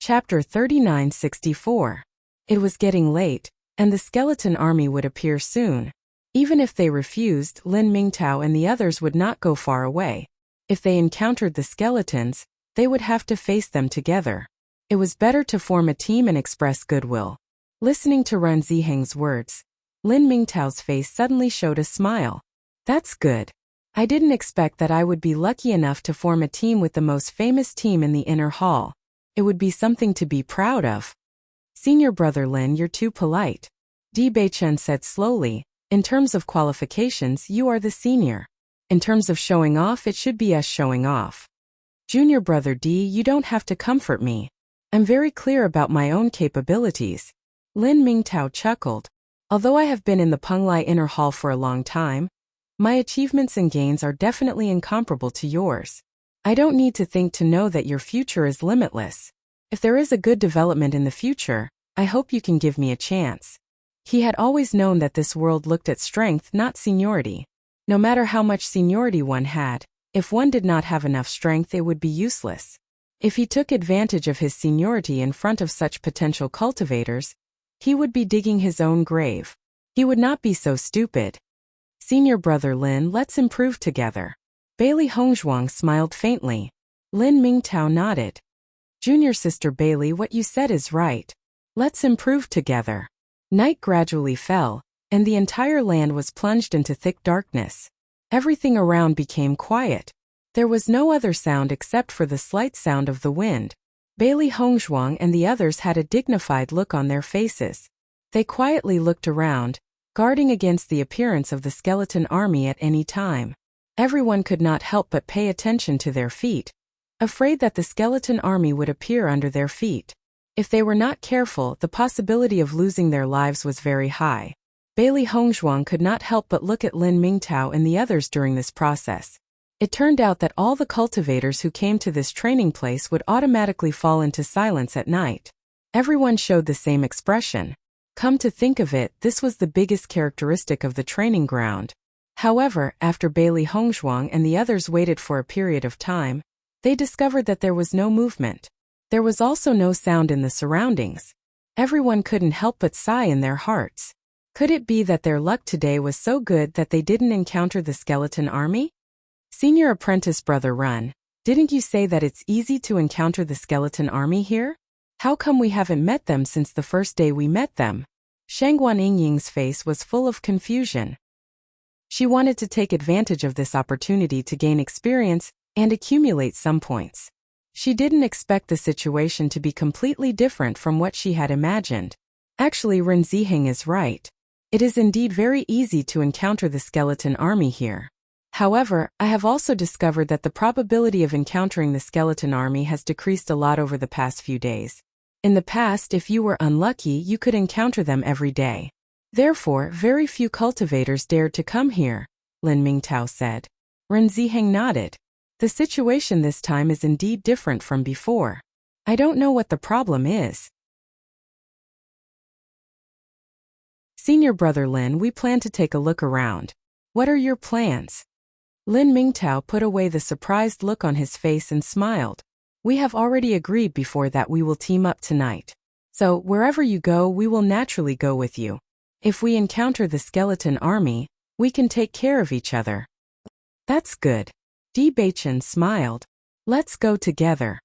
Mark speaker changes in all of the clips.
Speaker 1: Chapter 3964. It was getting late, and the skeleton army would appear soon. Even if they refused, Lin Mingtao and the others would not go far away. If they encountered the skeletons, they would have to face them together. It was better to form a team and express goodwill. Listening to Ren Ziheng's words, Lin Mingtao's face suddenly showed a smile. That's good. I didn't expect that I would be lucky enough to form a team with the most famous team in the inner hall. It would be something to be proud of. Senior brother Lin, you're too polite. Di Beichen said slowly. In terms of qualifications, you are the senior. In terms of showing off, it should be us showing off. Junior brother Di, you don't have to comfort me. I'm very clear about my own capabilities. Lin Mingtao chuckled. Although I have been in the Penglai Inner Hall for a long time, my achievements and gains are definitely incomparable to yours. I don't need to think to know that your future is limitless. If there is a good development in the future, I hope you can give me a chance. He had always known that this world looked at strength, not seniority. No matter how much seniority one had, if one did not have enough strength, it would be useless. If he took advantage of his seniority in front of such potential cultivators, he would be digging his own grave. He would not be so stupid. Senior brother Lin, let's improve together. Bailey Hongzhuang smiled faintly. Lin Mingtao nodded. Junior sister Bailey, what you said is right. Let's improve together. Night gradually fell, and the entire land was plunged into thick darkness. Everything around became quiet. There was no other sound except for the slight sound of the wind. Bailey Hongzhuang and the others had a dignified look on their faces. They quietly looked around, guarding against the appearance of the skeleton army at any time. Everyone could not help but pay attention to their feet, afraid that the skeleton army would appear under their feet. If they were not careful, the possibility of losing their lives was very high. Bailey Hongzhuang could not help but look at Lin Mingtao and the others during this process. It turned out that all the cultivators who came to this training place would automatically fall into silence at night. Everyone showed the same expression. Come to think of it, this was the biggest characteristic of the training ground. However, after Bailey Hongzhuang and the others waited for a period of time, they discovered that there was no movement. There was also no sound in the surroundings. Everyone couldn't help but sigh in their hearts. Could it be that their luck today was so good that they didn't encounter the skeleton army? Senior apprentice brother Run, didn't you say that it's easy to encounter the skeleton army here? How come we haven't met them since the first day we met them? Shangguan Yingying's face was full of confusion. She wanted to take advantage of this opportunity to gain experience and accumulate some points. She didn't expect the situation to be completely different from what she had imagined. Actually, Ren Ziheng is right. It is indeed very easy to encounter the skeleton army here. However, I have also discovered that the probability of encountering the skeleton army has decreased a lot over the past few days. In the past, if you were unlucky, you could encounter them every day. Therefore, very few cultivators dared to come here, Lin Mingtao said. Ren Ziheng nodded. The situation this time is indeed different from before. I don't know what the problem is. Senior brother Lin, we plan to take a look around. What are your plans? Lin Mingtao put away the surprised look on his face and smiled. We have already agreed before that we will team up tonight. So, wherever you go, we will naturally go with you. If we encounter the skeleton army, we can take care of each other. That's good. Di Beichen smiled. Let's go together.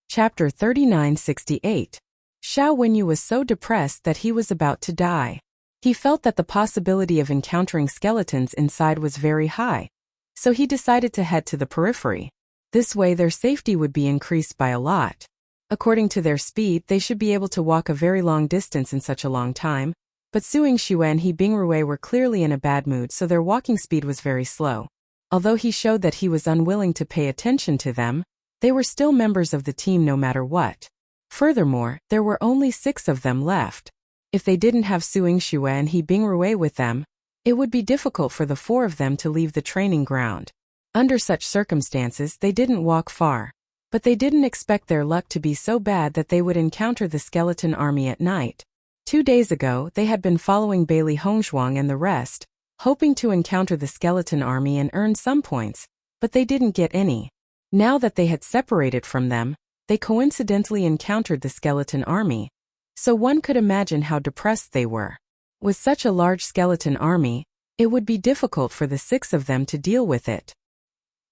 Speaker 1: Chapter 3968. Xiao Wenyu was so depressed that he was about to die. He felt that the possibility of encountering skeletons inside was very high. So he decided to head to the periphery. This way their safety would be increased by a lot. According to their speed, they should be able to walk a very long distance in such a long time, but Suing Xue and He Bingrui were clearly in a bad mood, so their walking speed was very slow. Although he showed that he was unwilling to pay attention to them, they were still members of the team no matter what. Furthermore, there were only 6 of them left. If they didn't have Suing Xue and He Bingrui with them, it would be difficult for the 4 of them to leave the training ground. Under such circumstances, they didn't walk far. But they didn't expect their luck to be so bad that they would encounter the skeleton army at night. 2 days ago, they had been following Bailey Hongzhuang and the rest, hoping to encounter the skeleton army and earn some points, but they didn't get any. Now that they had separated from them, they coincidentally encountered the skeleton army, so one could imagine how depressed they were. With such a large skeleton army, it would be difficult for the 6 of them to deal with it.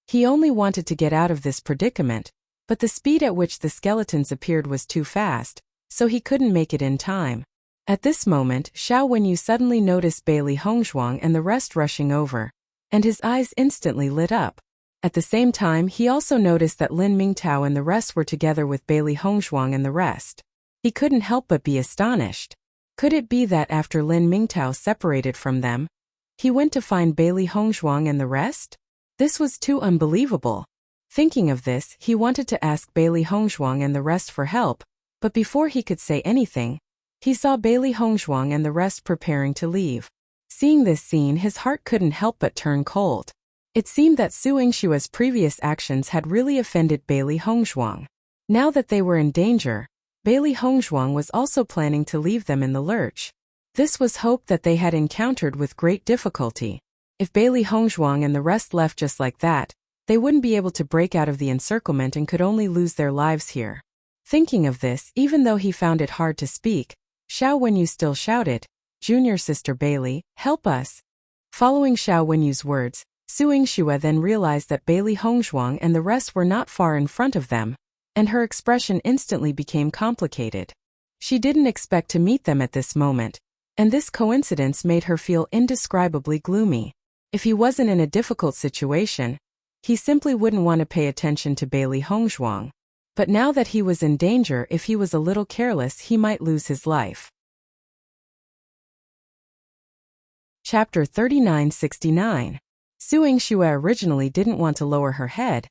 Speaker 1: He only wanted to get out of this predicament, but the speed at which the skeletons appeared was too fast, so he couldn't make it in time. At this moment, Xiao Wenyu suddenly noticed Bailey Hongzhuang and the rest rushing over, and his eyes instantly lit up. At the same time, he also noticed that Lin Mingtao and the rest were together with Bailey Hongzhuang and the rest. He couldn't help but be astonished. Could it be that after Lin Mingtao separated from them, he went to find Bailey Hongzhuang and the rest? This was too unbelievable. Thinking of this, he wanted to ask Bailey Hongzhuang and the rest for help, but before he could say anything, he saw Bailey Hongzhuang and the rest preparing to leave. Seeing this scene, his heart couldn't help but turn cold. It seemed that Su Yingshua's previous actions had really offended Bailey Hongzhuang. Now that they were in danger, Bailey Hongzhuang was also planning to leave them in the lurch. This was hope that they had encountered with great difficulty. If Bailey Hongzhuang and the rest left just like that, they wouldn't be able to break out of the encirclement and could only lose their lives here. Thinking of this, even though he found it hard to speak, Xiao Wenyu still shouted, "Junior sister Bailey, help us." Following Xiao Wenyu's words, Su Yingxue then realized that Bailey Hongzhuang and the rest were not far in front of them, and her expression instantly became complicated. She didn't expect to meet them at this moment, and this coincidence made her feel indescribably gloomy. If he wasn't in a difficult situation, he simply wouldn't want to pay attention to Bailey Hongzhuang. But now that he was in danger, if he was a little careless, he might lose his life. Chapter 3969. Su Yingxue originally didn't want to lower her head,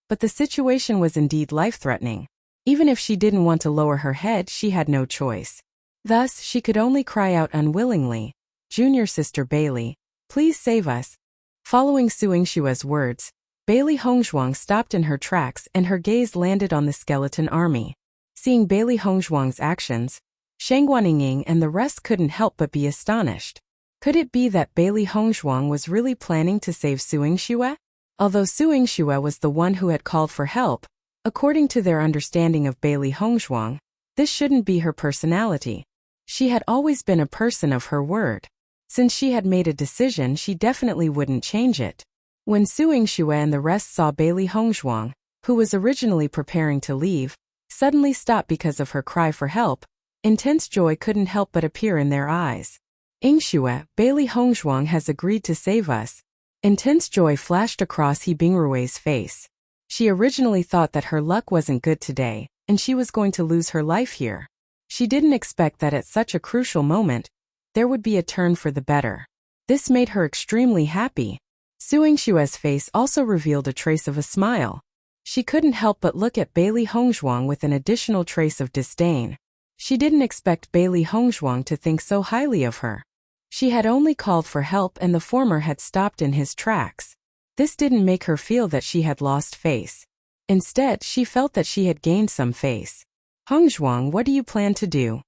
Speaker 1: but the situation was indeed life-threatening. Even if she didn't want to lower her head, she had no choice. Thus, she could only cry out unwillingly, "Junior sister Bailey, please save us." Following Su Yingshue's words, Bailey Hongzhuang stopped in her tracks and her gaze landed on the skeleton army. Seeing Bailey Hongzhuang's actions, Shang Guaniying and the rest couldn't help but be astonished. Could it be that Bailey Hongzhuang was really planning to save Su Yingxue? Although Su Yingxue was the one who had called for help, according to their understanding of Bailey Hongzhuang, this shouldn't be her personality. She had always been a person of her word. Since she had made a decision, she definitely wouldn't change it. When Su Yingxue and the rest saw Bailey Hongzhuang, who was originally preparing to leave, suddenly stop because of her cry for help, intense joy couldn't help but appear in their eyes. "Yingxue, Bailey Hongzhuang has agreed to save us." Intense joy flashed across He Bingrui's face. She originally thought that her luck wasn't good today, and she was going to lose her life here. She didn't expect that at such a crucial moment, there would be a turn for the better. This made her extremely happy. Su Yingshue's face also revealed a trace of a smile. She couldn't help but look at Bailey Hongzhuang with an additional trace of disdain. She didn't expect Bailey Hongzhuang to think so highly of her. She had only called for help and the former had stopped in his tracks. This didn't make her feel that she had lost face. Instead, she felt that she had gained some face. "Hongzhuang, what do you plan to do?"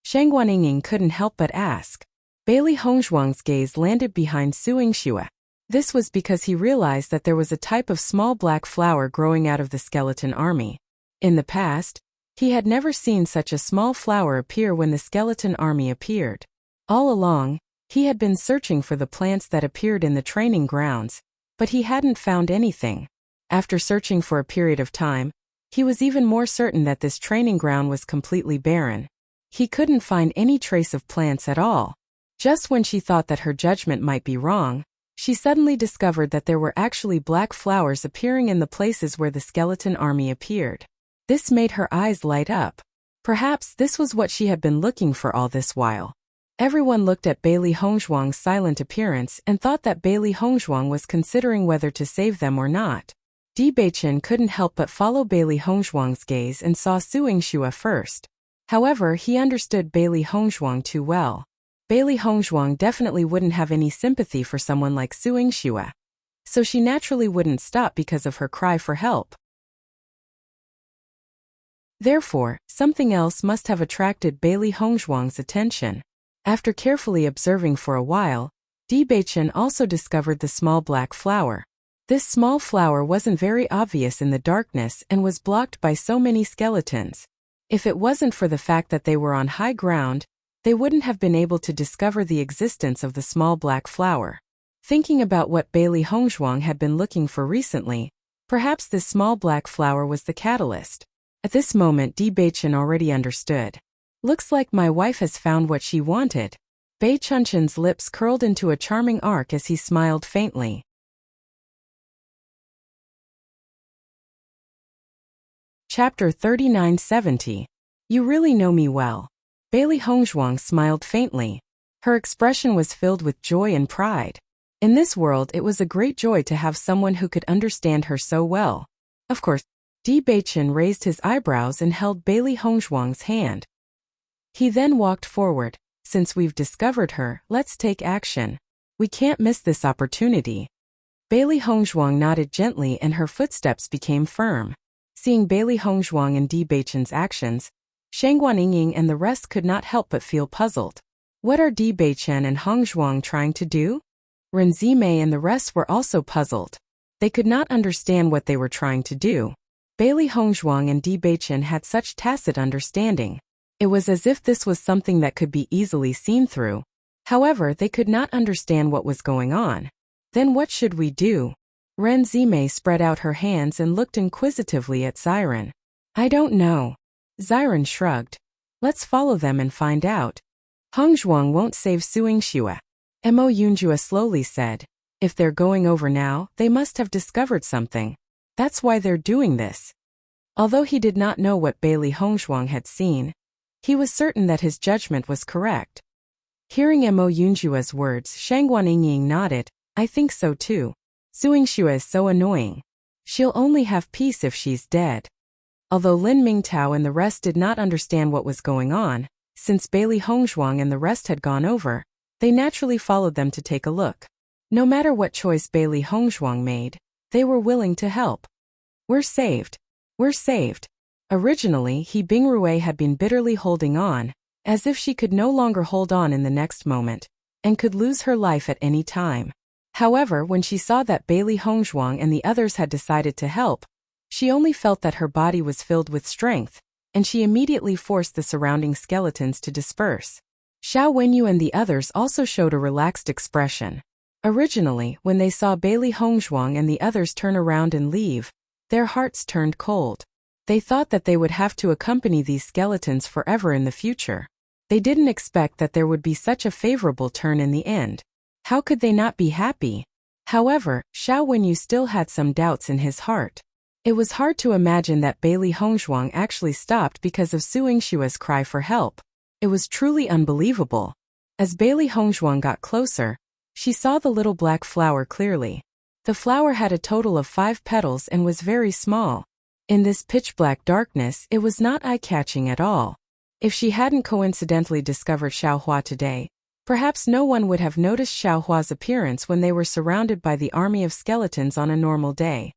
Speaker 1: Shang Guaniying couldn't help but ask. Bailey Hongzhuang's gaze landed behind Su Yingxue. This was because he realized that there was a type of small black flower growing out of the skeleton army. In the past, he had never seen such a small flower appear when the skeleton army appeared. All along, he had been searching for the plants that appeared in the training grounds, but he hadn't found anything. After searching for a period of time, he was even more certain that this training ground was completely barren. He couldn't find any trace of plants at all. Just when she thought that her judgment might be wrong, she suddenly discovered that there were actually black flowers appearing in the places where the skeleton army appeared. This made her eyes light up. Perhaps this was what she had been looking for all this while. Everyone looked at Bailey Hongzhuang's silent appearance and thought that Bailey Hongzhuang was considering whether to save them or not. Di Beichen couldn't help but follow Bailey Hongzhuang's gaze and saw Su Yingxue first. However, he understood Bailey Hongzhuang too well. Bailey Hongzhuang definitely wouldn't have any sympathy for someone like Su Yingxue. So she naturally wouldn't stop because of her cry for help. Therefore, something else must have attracted Bailey Hongzhuang's attention. After carefully observing for a while, Dibei-chan also discovered the small black flower. This small flower wasn't very obvious in the darkness and was blocked by so many skeletons. If it wasn't for the fact that they were on high ground, they wouldn't have been able to discover the existence of the small black flower. Thinking about what Bailey Hongzhuang had been looking for recently, perhaps this small black flower was the catalyst. At this moment, Dibei-chan already understood. Looks like my wife has found what she wanted. Bei Chunchan's lips curled into a charming arc as he smiled faintly. Chapter 3970. You really know me well. Bailey Hongzhuang smiled faintly. Her expression was filled with joy and pride. In this world, it was a great joy to have someone who could understand her so well. Of course, Dibei-chan raised his eyebrows and held Bailey Hongzhuang's hand. He then walked forward. Since we've discovered her, let's take action. We can't miss this opportunity. Bailey Hongzhuang nodded gently and her footsteps became firm. Seeing Bailey Hongzhuang and Dibei-chan's actions, Shangguan Yingying and the rest could not help but feel puzzled. What are Dibei-chan and Hongzhuang trying to do? Ren Zimei and the rest were also puzzled. They could not understand what they were trying to do. Bailey Hongzhuang and Dibei-chan had such tacit understanding. It was as if this was something that could be easily seen through. However, they could not understand what was going on. Then what should we do? Ren Zimei spread out her hands and looked inquisitively at Xiren. I don't know. Xiren shrugged. Let's follow them and find out. Hongzhuang won't save Suingxue. Mo Yunjue slowly said. If they're going over now, they must have discovered something. That's why they're doing this. Although he did not know what Bailey Hongzhuang had seen, he was certain that his judgment was correct. Hearing Mo Yunjue's words, Shangguan Yingying nodded. I think so too. Suingxue is so annoying. She'll only have peace if she's dead. Although Lin Mingtao and the rest did not understand what was going on, since Bailey Hongzhuang and the rest had gone over, they naturally followed them to take a look. No matter what choice Bailey Hongzhuang made, they were willing to help. We're saved. We're saved. Originally, He Bingrui had been bitterly holding on, as if she could no longer hold on in the next moment, and could lose her life at any time. However, when she saw that Bailey Hongzhuang and the others had decided to help, she only felt that her body was filled with strength, and she immediately forced the surrounding skeletons to disperse. Xiao Wenyu and the others also showed a relaxed expression. Originally, when they saw Bailey Hongzhuang and the others turn around and leave, their hearts turned cold. They thought that they would have to accompany these skeletons forever in the future. They didn't expect that there would be such a favorable turn in the end. How could they not be happy? However, Xiao Wenyu still had some doubts in his heart. It was hard to imagine that Bailey Hongzhuang actually stopped because of Suingxue's cry for help. It was truly unbelievable. As Bailey Hongzhuang got closer, she saw the little black flower clearly. The flower had a total of 5 petals and was very small. In this pitch-black darkness, it was not eye-catching at all. If she hadn't coincidentally discovered Xiaohua today, perhaps no one would have noticed Xiaohua's appearance when they were surrounded by the army of skeletons on a normal day.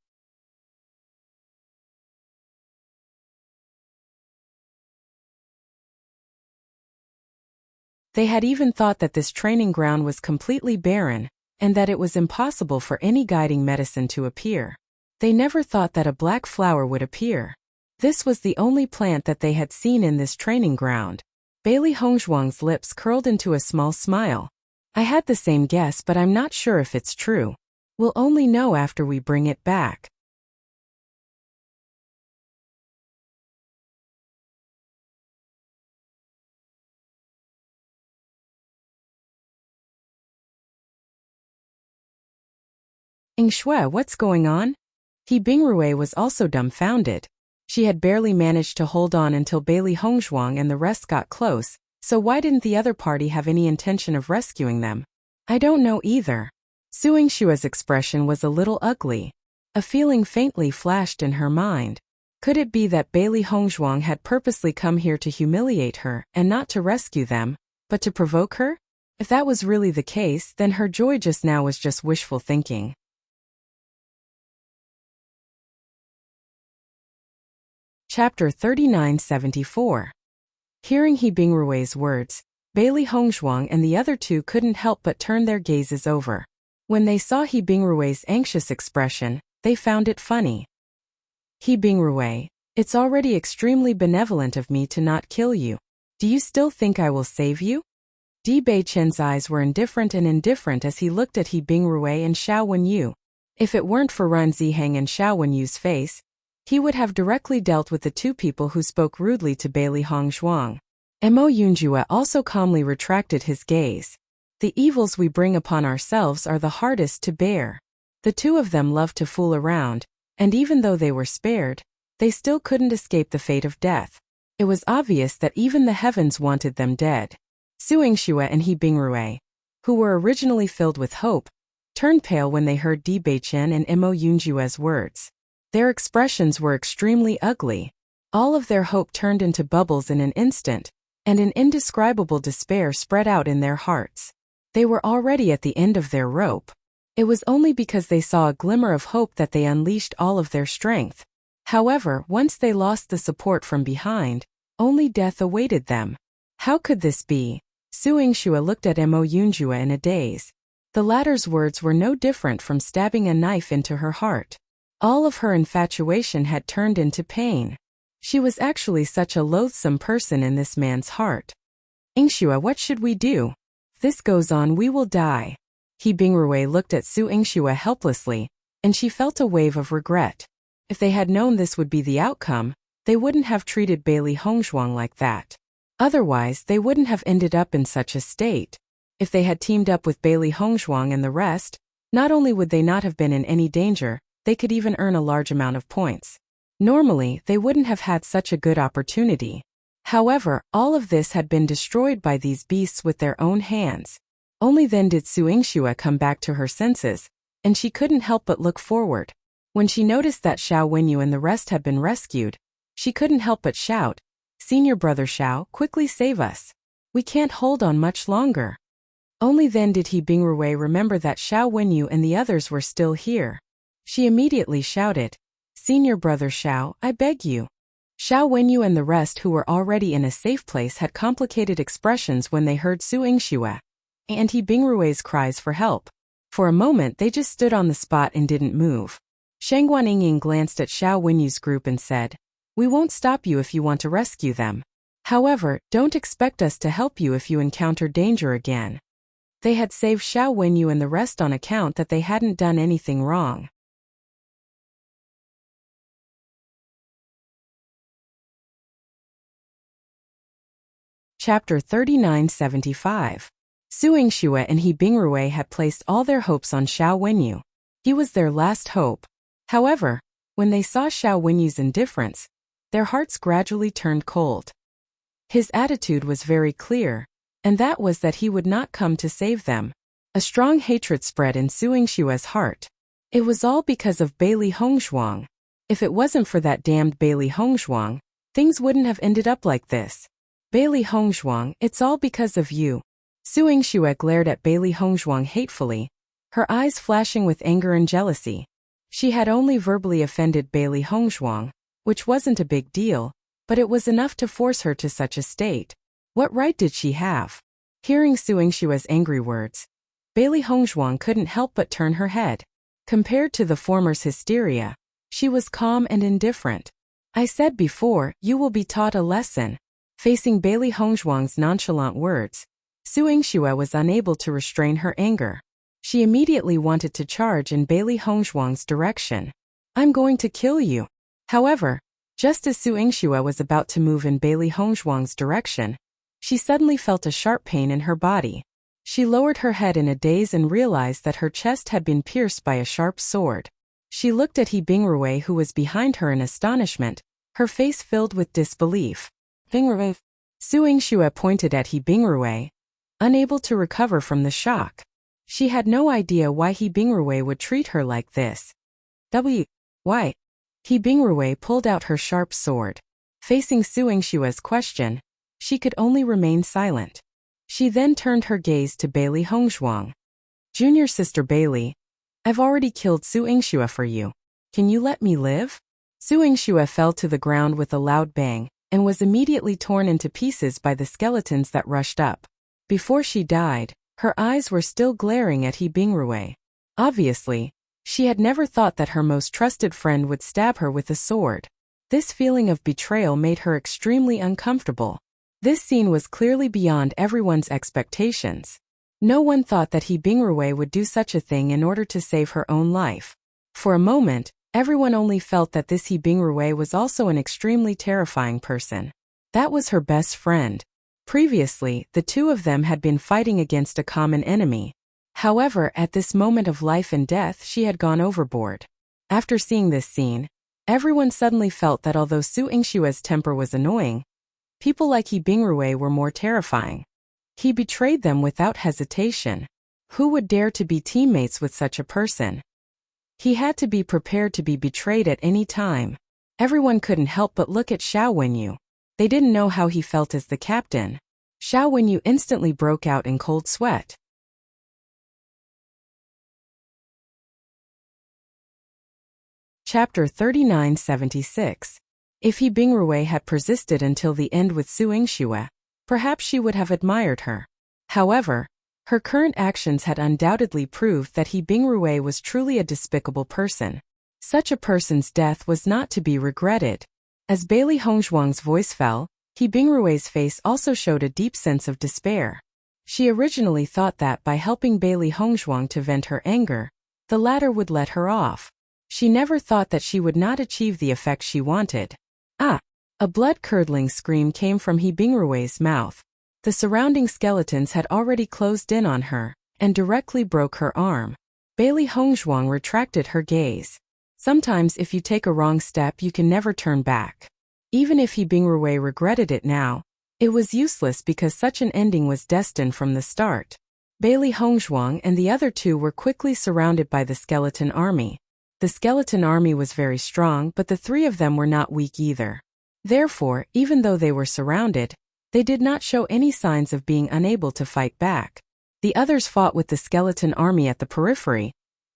Speaker 1: They had even thought that this training ground was completely barren, and that it was impossible for any guiding medicine to appear. They never thought that a black flower would appear. This was the only plant that they had seen in this training ground. Bailey Hongzhuang's lips curled into a small smile. I had the same guess, but I'm not sure if it's true. We'll only know after we bring it back. Yingxue, what's going on? He Bingrui was also dumbfounded. She had barely managed to hold on until Bailey Hongzhuang and the rest got close, so why didn't the other party have any intention of rescuing them? I don't know either. Suingshua's expression was a little ugly. A feeling faintly flashed in her mind. Could it be that Bailey Hongzhuang had purposely come here to humiliate her and not to rescue them, but to provoke her? If that was really the case, then her joy just now was just wishful thinking. Chapter 3974. Hearing He Bingrui's words, Bailey Hongzhuang and the other two couldn't help but turn their gazes over. When they saw He Bingrui's anxious expression, they found it funny. He Bingrui, it's already extremely benevolent of me to not kill you. Do you still think I will save you? Di Beichen's eyes were indifferent as he looked at He Bingrui and Xiao Wenyu. If it weren't for Ran Ziheng and Xiao Wenyu's face, he would have directly dealt with the two people who spoke rudely to Bailey Hongzhuang. Mo Yunjue also calmly retracted his gaze. The evils we bring upon ourselves are the hardest to bear. The two of them loved to fool around, and even though they were spared, they still couldn't escape the fate of death. It was obvious that even the heavens wanted them dead. Su Yingxue and He Bingrui, who were originally filled with hope, turned pale when they heard Di Beichen and Mo Yunjue's words. Their expressions were extremely ugly. All of their hope turned into bubbles in an instant, and an indescribable despair spread out in their hearts. They were already at the end of their rope. It was only because they saw a glimmer of hope that they unleashed all of their strength. However, once they lost the support from behind, only death awaited them. How could this be? Su Yingxue looked at Mo Yunjue in a daze. The latter's words were no different from stabbing a knife into her heart. All of her infatuation had turned into pain. She was actually such a loathsome person in this man's heart. Yingxue, what should we do? If this goes on, we will die. He Bingrui looked at Su Yingxue helplessly, and she felt a wave of regret. If they had known this would be the outcome, they wouldn't have treated Bailey Hongzhuang like that. Otherwise, they wouldn't have ended up in such a state. If they had teamed up with Bailey Hongzhuang and the rest, not only would they not have been in any danger, they could even earn a large amount of points. Normally, they wouldn't have had such a good opportunity. However, all of this had been destroyed by these beasts with their own hands. Only then did Su Yingxue come back to her senses, and she couldn't help but look forward. When she noticed that Xiao Wenyu and the rest had been rescued, she couldn't help but shout, "Senior brother Xiao, quickly save us. We can't hold on much longer." Only then did He Bingrui remember that Xiao Wenyu and the others were still here. She immediately shouted, "Senior brother Xiao, I beg you." Xiao Wenyu and the rest who were already in a safe place had complicated expressions when they heard Su Yingxue and He Bingrui's cries for help. For a moment they just stood on the spot and didn't move. Shangguan Yingying glanced at Xiao Wenyu's group and said, "We won't stop you if you want to rescue them. However, don't expect us to help you if you encounter danger again." They had saved Xiao Wenyu and the rest on account that they hadn't done anything wrong. Chapter 3975. Su Yingxue and He Bingrui had placed all their hopes on Xiao Wenyu. He was their last hope. However, when they saw Xiao Wenyu's indifference, their hearts gradually turned cold. His attitude was very clear, and that was that he would not come to save them. A strong hatred spread in Su Yingxue's heart. It was all because of Bailey Hongzhuang. If it wasn't for that damned Bailey Hongzhuang, things wouldn't have ended up like this. Bailey Hongzhuang, it's all because of you. Su Yingxue glared at Bailey Hongzhuang hatefully, her eyes flashing with anger and jealousy. She had only verbally offended Bailey Hongzhuang, which wasn't a big deal, but it was enough to force her to such a state. What right did she have? Hearing Su Yingxue's angry words, Bailey Hongzhuang couldn't help but turn her head. Compared to the former's hysteria, she was calm and indifferent. "I said before, you will be taught a lesson." Facing Bailey Hongzhuang's nonchalant words, Su Yingxue was unable to restrain her anger. She immediately wanted to charge in Bailey Hongzhuang's direction. "I'm going to kill you." However, just as Su Yingxue was about to move in Bailey Hongzhuang's direction, she suddenly felt a sharp pain in her body. She lowered her head in a daze and realized that her chest had been pierced by a sharp sword. She looked at He Bingrui who was behind her in astonishment, her face filled with disbelief. "Bingrui." Su Yingxue pointed at He Bingrui, unable to recover from the shock. She had no idea why He Bingrui would treat her like this. Why? He Bingrui pulled out her sharp sword. Facing Su Yingxue's question, she could only remain silent. She then turned her gaze to Bailey Hongzhuang. "Junior sister Bailey, I've already killed Su Yingxue for you. Can you let me live?" Su Yingxue fell to the ground with a loud bang, and was immediately torn into pieces by the skeletons that rushed up. Before she died, her eyes were still glaring at He Bingrue. Obviously, she had never thought that her most trusted friend would stab her with a sword. This feeling of betrayal made her extremely uncomfortable. This scene was clearly beyond everyone's expectations. No one thought that He Bingrue would do such a thing in order to save her own life. For a moment, everyone only felt that this He Bingrue was also an extremely terrifying person. That was her best friend. Previously, the two of them had been fighting against a common enemy. However, at this moment of life and death, she had gone overboard. After seeing this scene, everyone suddenly felt that although Su Yingshua's temper was annoying, people like He Bingrue were more terrifying. He betrayed them without hesitation. Who would dare to be teammates with such a person? He had to be prepared to be betrayed at any time. Everyone couldn't help but look at Xiao Wenyu. They didn't know how he felt as the captain. Xiao Wenyu instantly broke out in cold sweat. Chapter 3976. If He Bingrue had persisted until the end with Su Yingxue, perhaps she would have admired her. However, her current actions had undoubtedly proved that He Bingrue was truly a despicable person. Such a person's death was not to be regretted. As Bailey Hongzhuang's voice fell, He Bingrue's face also showed a deep sense of despair. She originally thought that by helping Bailey Hongzhuang to vent her anger, the latter would let her off. She never thought that she would not achieve the effect she wanted. Ah! A blood-curdling scream came from He Bingrue's mouth. The surrounding skeletons had already closed in on her, and directly broke her arm. Bailey Hongzhuang retracted her gaze. Sometimes if you take a wrong step you can never turn back. Even if He Bingrue regretted it now, it was useless because such an ending was destined from the start. Bailey Hongzhuang and the other two were quickly surrounded by the skeleton army. The skeleton army was very strong, but the three of them were not weak either. Therefore, even though they were surrounded, they did not show any signs of being unable to fight back. The others fought with the skeleton army at the periphery,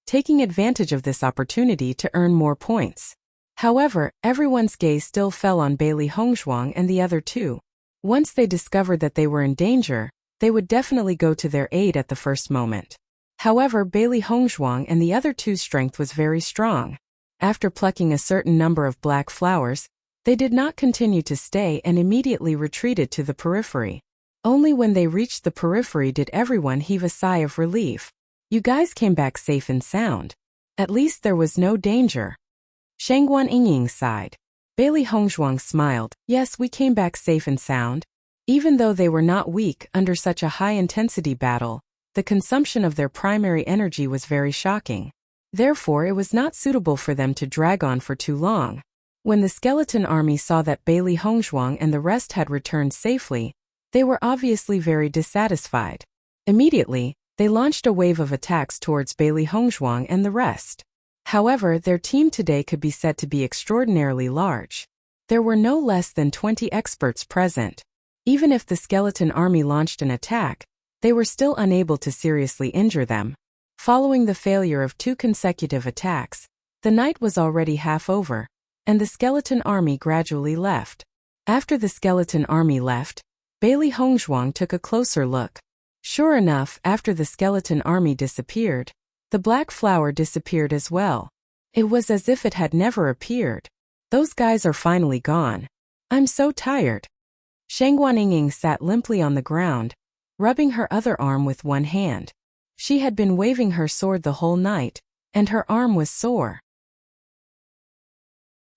Speaker 1: taking advantage of this opportunity to earn more points. However, everyone's gaze still fell on Bailey Hongzhuang and the other two. Once they discovered that they were in danger, they would definitely go to their aid at the first moment. However, Bailey Hongzhuang and the other two's strength was very strong. After plucking a certain number of black flowers, they did not continue to stay and immediately retreated to the periphery. Only when they reached the periphery did everyone heave a sigh of relief. You guys came back safe and sound. At least there was no danger. Shangguan Yingying sighed. Bailey Hongzhuang smiled. Yes, we came back safe and sound. Even though they were not weak under such a high-intensity battle, the consumption of their primary energy was very shocking. Therefore, it was not suitable for them to drag on for too long. When the skeleton army saw that Bailey Hongzhuang and the rest had returned safely, they were obviously very dissatisfied. Immediately, they launched a wave of attacks towards Bailey Hongzhuang and the rest. However, their team today could be said to be extraordinarily large. There were no less than 20 experts present. Even if the skeleton army launched an attack, they were still unable to seriously injure them. Following the failure of 2 consecutive attacks, the night was already half over, and the skeleton army gradually left. After the skeleton army left, Bailey Hongzhuang took a closer look. Sure enough, after the skeleton army disappeared, the black flower disappeared as well. It was as if it had never appeared. Those guys are finally gone. I'm so tired. Shangguan Yingying sat limply on the ground, rubbing her other arm with one hand. She had been waving her sword the whole night, and her arm was sore.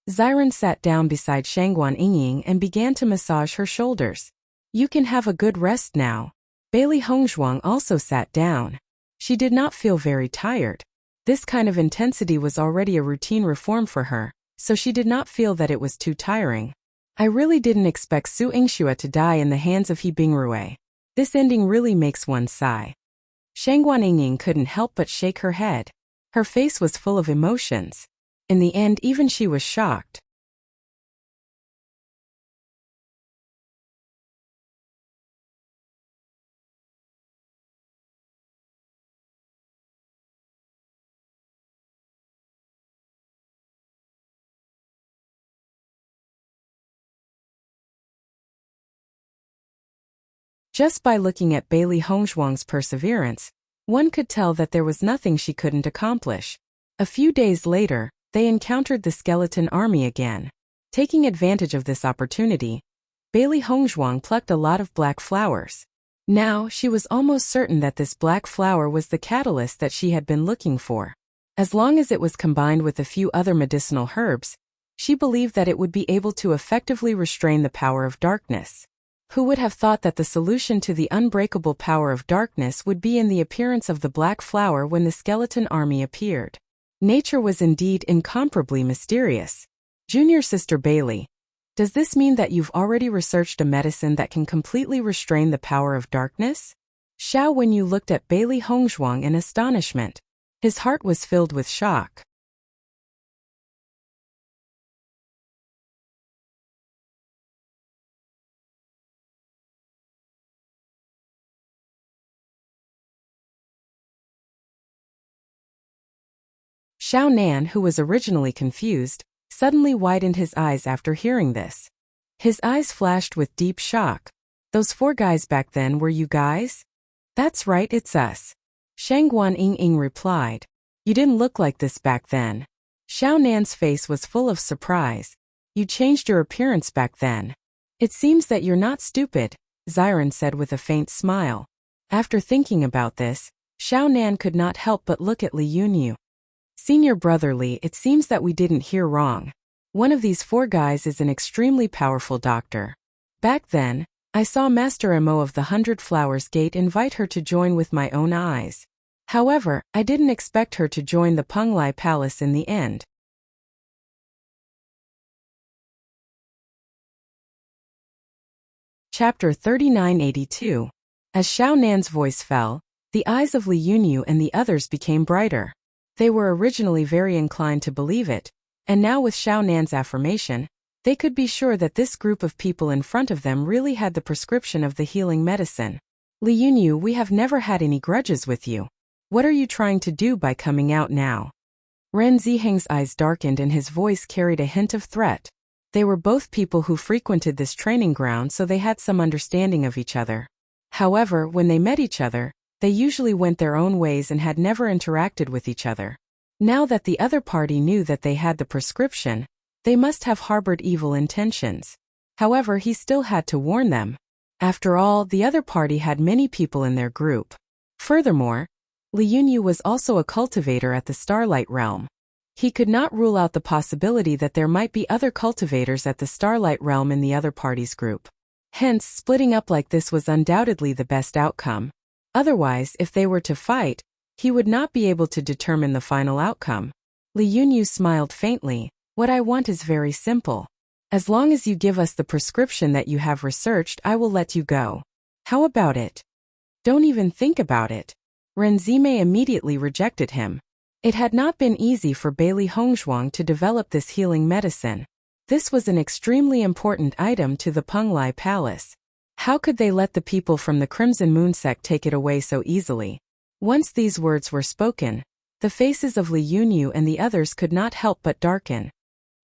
Speaker 1: Xiren sat down beside Shangguan Yingying and began to massage her shoulders. You can have a good rest now. Bailey Hongzhuang also sat down. She did not feel very tired. This kind of intensity was already a routine reform for her, so she did not feel that it was too tiring. I really didn't expect Su Yingxue to die in the hands of He Bingrue. This ending really makes one sigh. Shangguan Yingying couldn't help but shake her head. Her face was full of emotions. In the end, even she was shocked. Just by looking at Bailey Hongzhuang's perseverance, one could tell that there was nothing she couldn't accomplish. A few days later, they encountered the skeleton army again. Taking advantage of this opportunity, Bailey Hongzhuang plucked a lot of black flowers. Now, she was almost certain that this black flower was the catalyst that she had been looking for. As long as it was combined with a few other medicinal herbs, she believed that it would be able to effectively restrain the power of darkness. Who would have thought that the solution to the unbreakable power of darkness would be in the appearance of the black flower when the skeleton army appeared? Nature was indeed incomparably mysterious. Junior Sister Bailey, does this mean that you've already researched a medicine that can completely restrain the power of darkness? Xiao Wenyu looked at Bailey Hongzhuang in astonishment. His heart was filled with shock. Xiao Nan, who was originally confused, suddenly widened his eyes after hearing this. His eyes flashed with deep shock. Those 4 guys back then were you guys? That's right, it's us. Shangguan Ying replied. You didn't look like this back then. Xiao Nan's face was full of surprise. You changed your appearance back then. It seems that you're not stupid, Xiren said with a faint smile. After thinking about this, Xiao Nan could not help but look at Li Yunyu. Senior brother Li, it seems that we didn't hear wrong. One of these 4 guys is an extremely powerful doctor. Back then, I saw Master Mo of the 100 Flowers Gate invite her to join with my own eyes. However, I didn't expect her to join the Penglai Palace in the end. Chapter 3982. As Xiao Nan's voice fell, the eyes of Li Yunyu and the others became brighter. They were originally very inclined to believe it, and now with Xiao Nan's affirmation, they could be sure that this group of people in front of them really had the prescription of the healing medicine. Li Yunyu, we have never had any grudges with you. What are you trying to do by coming out now? Ren Ziheng's eyes darkened and his voice carried a hint of threat. They were both people who frequented this training ground, so they had some understanding of each other. However, when they met each other, they usually went their own ways and had never interacted with each other. Now that the other party knew that they had the prescription, they must have harbored evil intentions. However, he still had to warn them. After all, the other party had many people in their group. Furthermore, Li Yunyu was also a cultivator at the Starlight Realm. He could not rule out the possibility that there might be other cultivators at the Starlight Realm in the other party's group. Hence, splitting up like this was undoubtedly the best outcome. Otherwise, if they were to fight, he would not be able to determine the final outcome. Li Yunyu smiled faintly. What I want is very simple. As long as you give us the prescription that you have researched, I will let you go. How about it? Don't even think about it. Ren Zime immediately rejected him. It had not been easy for Bailey Hongzhuang to develop this healing medicine. This was an extremely important item to the Penglai Palace. How could they let the people from the Crimson Moon sect take it away so easily? Once these words were spoken, the faces of Li Yunyu and the others could not help but darken.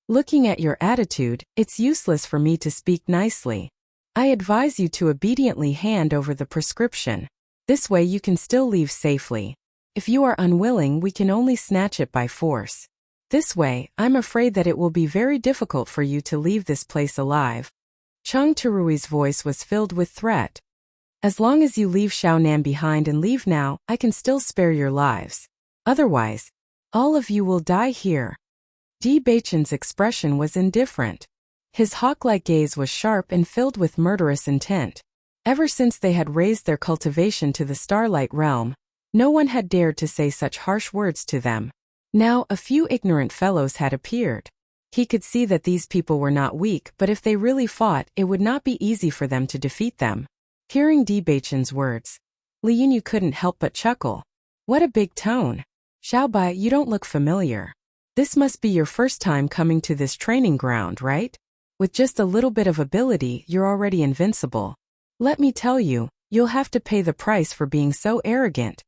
Speaker 1: Looking at your attitude, it's useless for me to speak nicely. I advise you to obediently hand over the prescription. This way you can still leave safely. If you are unwilling, we can only snatch it by force. This way, I'm afraid that it will be very difficult for you to leave this place alive. Cheng Turui's voice was filled with threat. As long as you leave Xiaonan behind and leave now, I can still spare your lives. Otherwise, all of you will die here. Di Beichen's expression was indifferent. His hawk-like gaze was sharp and filled with murderous intent. Ever since they had raised their cultivation to the Starlight Realm, no one had dared to say such harsh words to them. Now, a few ignorant fellows had appeared. He could see that these people were not weak, but if they really fought, it would not be easy for them to defeat them. Hearing Di Beichen's words, Li Yunyu couldn't help but chuckle. What a big tone. Xiaobai, you don't look familiar. This must be your first time coming to this training ground, right? With just a little bit of ability, you're already invincible. Let me tell you, you'll have to pay the price for being so arrogant.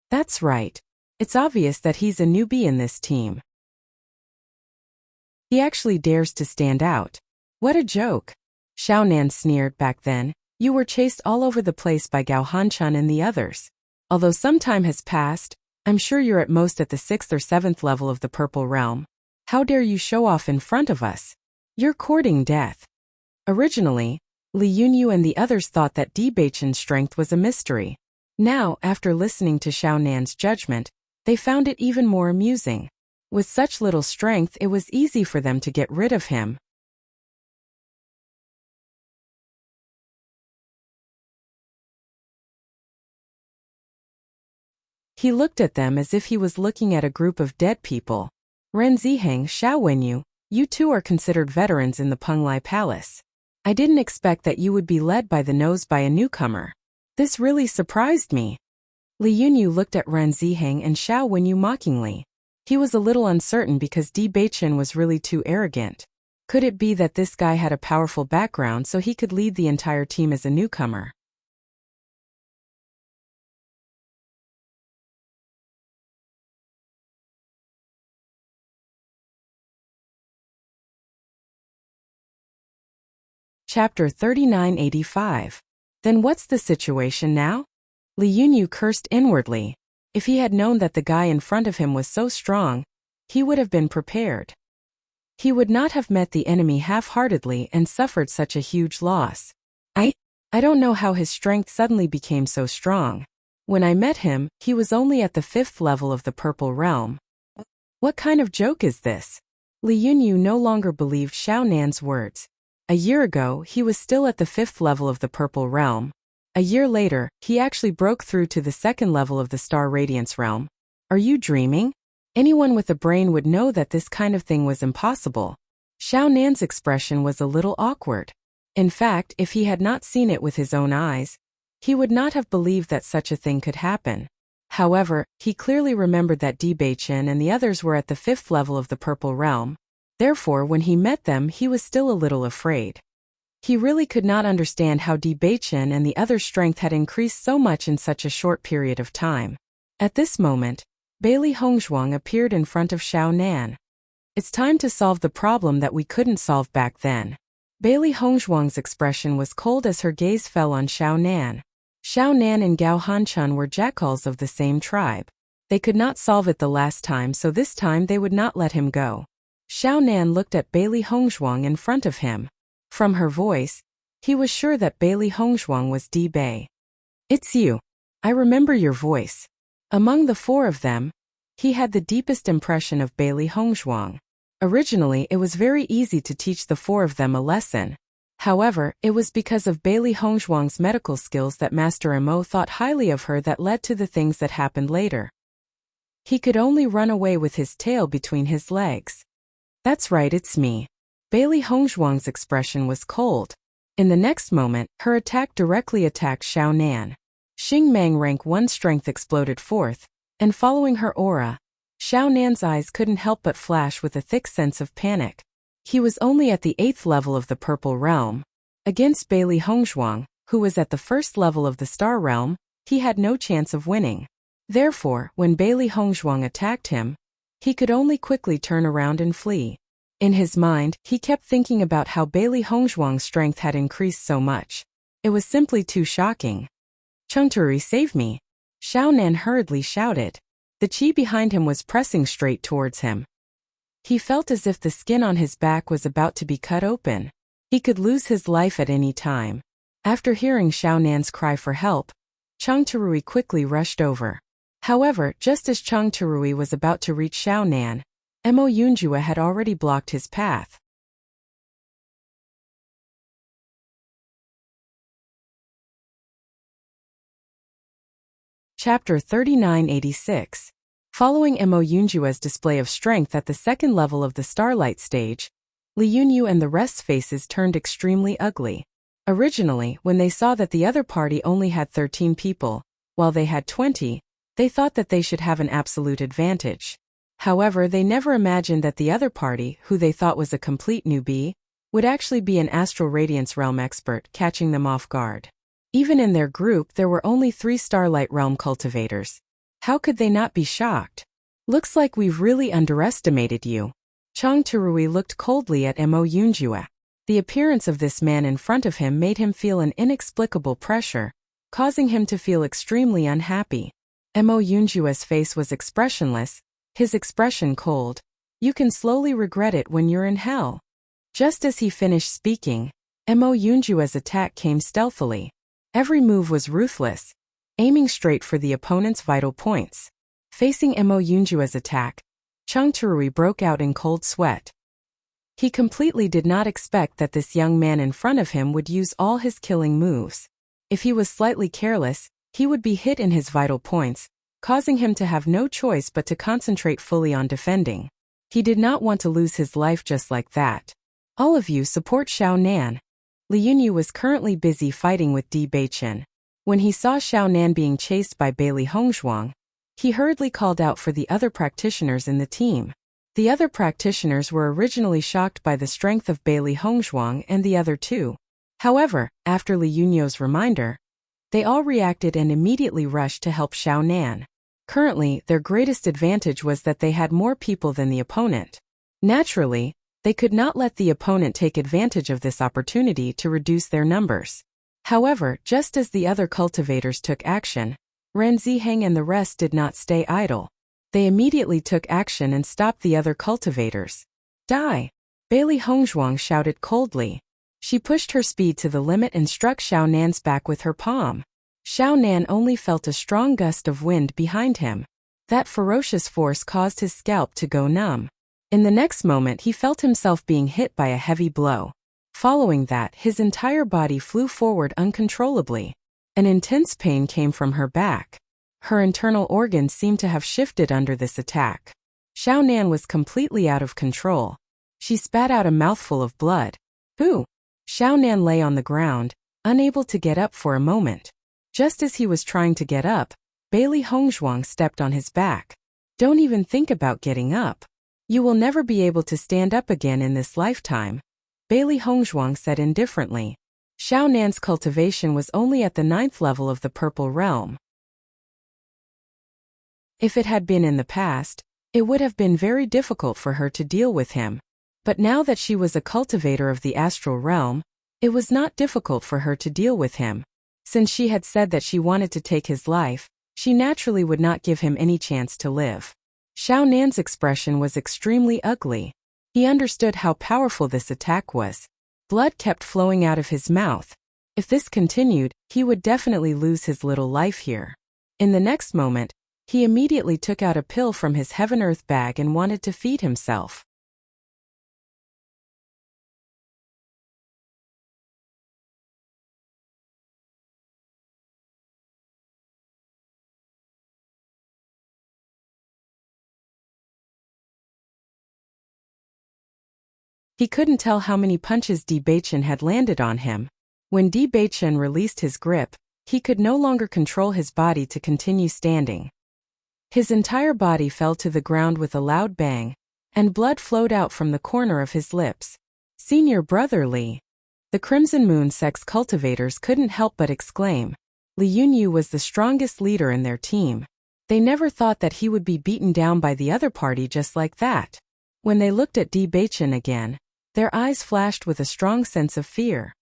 Speaker 1: That's right. It's obvious that he's a newbie in this team. He actually dares to stand out. What a joke. Xiaonan sneered back then. You were chased all over the place by Gao Hanchun and the others. Although some time has passed, I'm sure you're at most at the 6th or 7th level of the Purple Realm. How dare you show off in front of us? You're courting death. Originally, Li Yunyu and the others thought that Di Beichen's strength was a mystery. Now, after listening to Xiao Nan's judgment, they found it even more amusing. With such little strength, it was easy for them to get rid of him. He looked at them as if he was looking at a group of dead people. Ren Ziheng, Xiao Wenyu, you two are considered veterans in the Penglai Palace. I didn't expect that you would be led by the nose by a newcomer. This really surprised me. Li Yunyu looked at Ren Ziheng and Xiao Wenyu mockingly. He was a little uncertain because Di Beichen was really too arrogant. Could it be that this guy had a powerful background so he could lead the entire team as a newcomer? Chapter 3985. Then what's the situation now? Li Yunyu cursed inwardly. If he had known that the guy in front of him was so strong, he would have been prepared. He would not have met the enemy half-heartedly and suffered such a huge loss. I don't know how his strength suddenly became so strong. When I met him, he was only at the 5th level of the Purple Realm. What kind of joke is this? Li Yunyu no longer believed Xiao Nan's words. A year ago, he was still at the 5th level of the Purple Realm. A year later, he actually broke through to the 2nd level of the Star Radiance Realm. Are you dreaming? Anyone with a brain would know that this kind of thing was impossible. Xiao Nan's expression was a little awkward. In fact, if he had not seen it with his own eyes, he would not have believed that such a thing could happen. However, he clearly remembered that Di Beichen and the others were at the 5th level of the Purple Realm. Therefore, when he met them, he was still a little afraid. He really could not understand how Di Beichen and the others' strength had increased so much in such a short period of time. At this moment, Bailey Hongzhuang appeared in front of Xiao Nan. It's time to solve the problem that we couldn't solve back then. Bailey Hongzhuang's expression was cold as her gaze fell on Xiao Nan. Xiao Nan and Gao Hanchun were jackals of the same tribe. They could not solve it the last time, so this time they would not let him go. Xiao Nan looked at Bailey Hongzhuang in front of him. From her voice, he was sure that Bailey Hongzhuang was Di Bei. It's you. I remember your voice. Among the four of them, he had the deepest impression of Bailey Hongzhuang. Originally, it was very easy to teach the four of them a lesson. However, it was because of Bailey Hongzhuang's medical skills that Master Mo thought highly of her that led to the things that happened later. He could only run away with his tail between his legs. That's right, it's me. Bailey Hongzhuang's expression was cold. In the next moment, her attack directly attacked Xiao Nan. Xing Meng rank 1 strength exploded forth, and following her aura, Xiao Nan's eyes couldn't help but flash with a thick sense of panic. He was only at the 8th level of the Purple Realm. Against Bailey Hongzhuang, who was at the 1st level of the Star Realm, he had no chance of winning. Therefore, when Bailey Hongzhuang attacked him, he could only quickly turn around and flee. In his mind, he kept thinking about how Bailey Hongzhuang's strength had increased so much. It was simply too shocking. Chengturi, save me! Xiao Nan hurriedly shouted. The chi behind him was pressing straight towards him. He felt as if the skin on his back was about to be cut open. He could lose his life at any time. After hearing Xiao Nan's cry for help, Chengturi quickly rushed over. However, just as Chengturi was about to reach Xiao Nan, Mo Yunjue had already blocked his path. Chapter 3986. Following Mo Yunjue's display of strength at the 2nd level of the Starlight stage, Li Yunyu and the rest's faces turned extremely ugly. Originally, when they saw that the other party only had 13 people, while they had 20, they thought that they should have an absolute advantage. However, they never imagined that the other party, who they thought was a complete newbie, would actually be an Astral Radiance Realm expert, catching them off guard. Even in their group, there were only 3 Starlight Realm cultivators. How could they not be shocked? Looks like we've really underestimated you. Chengturi looked coldly at Mo Yunjue. The appearance of this man in front of him made him feel an inexplicable pressure, causing him to feel extremely unhappy. Mo Yunjua's face was expressionless, his expression cold. You can slowly regret it when you're in hell. Just as he finished speaking, Mo Yunjua's attack came stealthily. Every move was ruthless, aiming straight for the opponent's vital points. Facing Mo Yunjua's attack, Chung Turui broke out in cold sweat. He completely did not expect that this young man in front of him would use all his killing moves. If he was slightly careless, he would be hit in his vital points, causing him to have no choice but to concentrate fully on defending. He did not want to lose his life just like that. All of you support Xiao Nan. Li Yunyu was currently busy fighting with Di Beichen. When he saw Xiao Nan being chased by Bailey Hongzhuang, he hurriedly called out for the other practitioners in the team. The other practitioners were originally shocked by the strength of Bailey Hongzhuang and the other two. However, after Li Yunyu's reminder, they all reacted and immediately rushed to help Xiao Nan. Currently, their greatest advantage was that they had more people than the opponent. Naturally, they could not let the opponent take advantage of this opportunity to reduce their numbers. However, just as the other cultivators took action, Ren Ziheng and the rest did not stay idle. They immediately took action and stopped the other cultivators. Die! Bailey Hongzhuang shouted coldly. She pushed her speed to the limit and struck Xiao Nan's back with her palm. Xiao Nan only felt a strong gust of wind behind him. That ferocious force caused his scalp to go numb. In the next moment he felt himself being hit by a heavy blow. Following that, his entire body flew forward uncontrollably. An intense pain came from her back. Her internal organs seemed to have shifted under this attack. Xiao Nan was completely out of control. She spat out a mouthful of blood. Ooh! Xiao Nan lay on the ground, unable to get up for a moment. Just as he was trying to get up, Bailey Hongzhuang stepped on his back. Don't even think about getting up. You will never be able to stand up again in this lifetime, Bailey Hongzhuang said indifferently. Xiao Nan's cultivation was only at the 9th level of the Purple Realm. If it had been in the past, it would have been very difficult for her to deal with him. But now that she was a cultivator of the Astral Realm, it was not difficult for her to deal with him. Since she had said that she wanted to take his life, she naturally would not give him any chance to live. Xiao Nan's expression was extremely ugly. He understood how powerful this attack was. Blood kept flowing out of his mouth. If this continued, he would definitely lose his little life here. In the next moment, he immediately took out a pill from his heaven-earth bag and wanted to feed himself. He couldn't tell how many punches Di Beichen had landed on him. When Di Beichen released his grip, he could no longer control his body to continue standing. His entire body fell to the ground with a loud bang, and blood flowed out from the corner of his lips. Senior brother Li. The Crimson Moon Sex cultivators couldn't help but exclaim. Li Yunyu was the strongest leader in their team. They never thought that he would be beaten down by the other party just like that. When they looked at Di Beichen again, their eyes flashed with a strong sense of fear.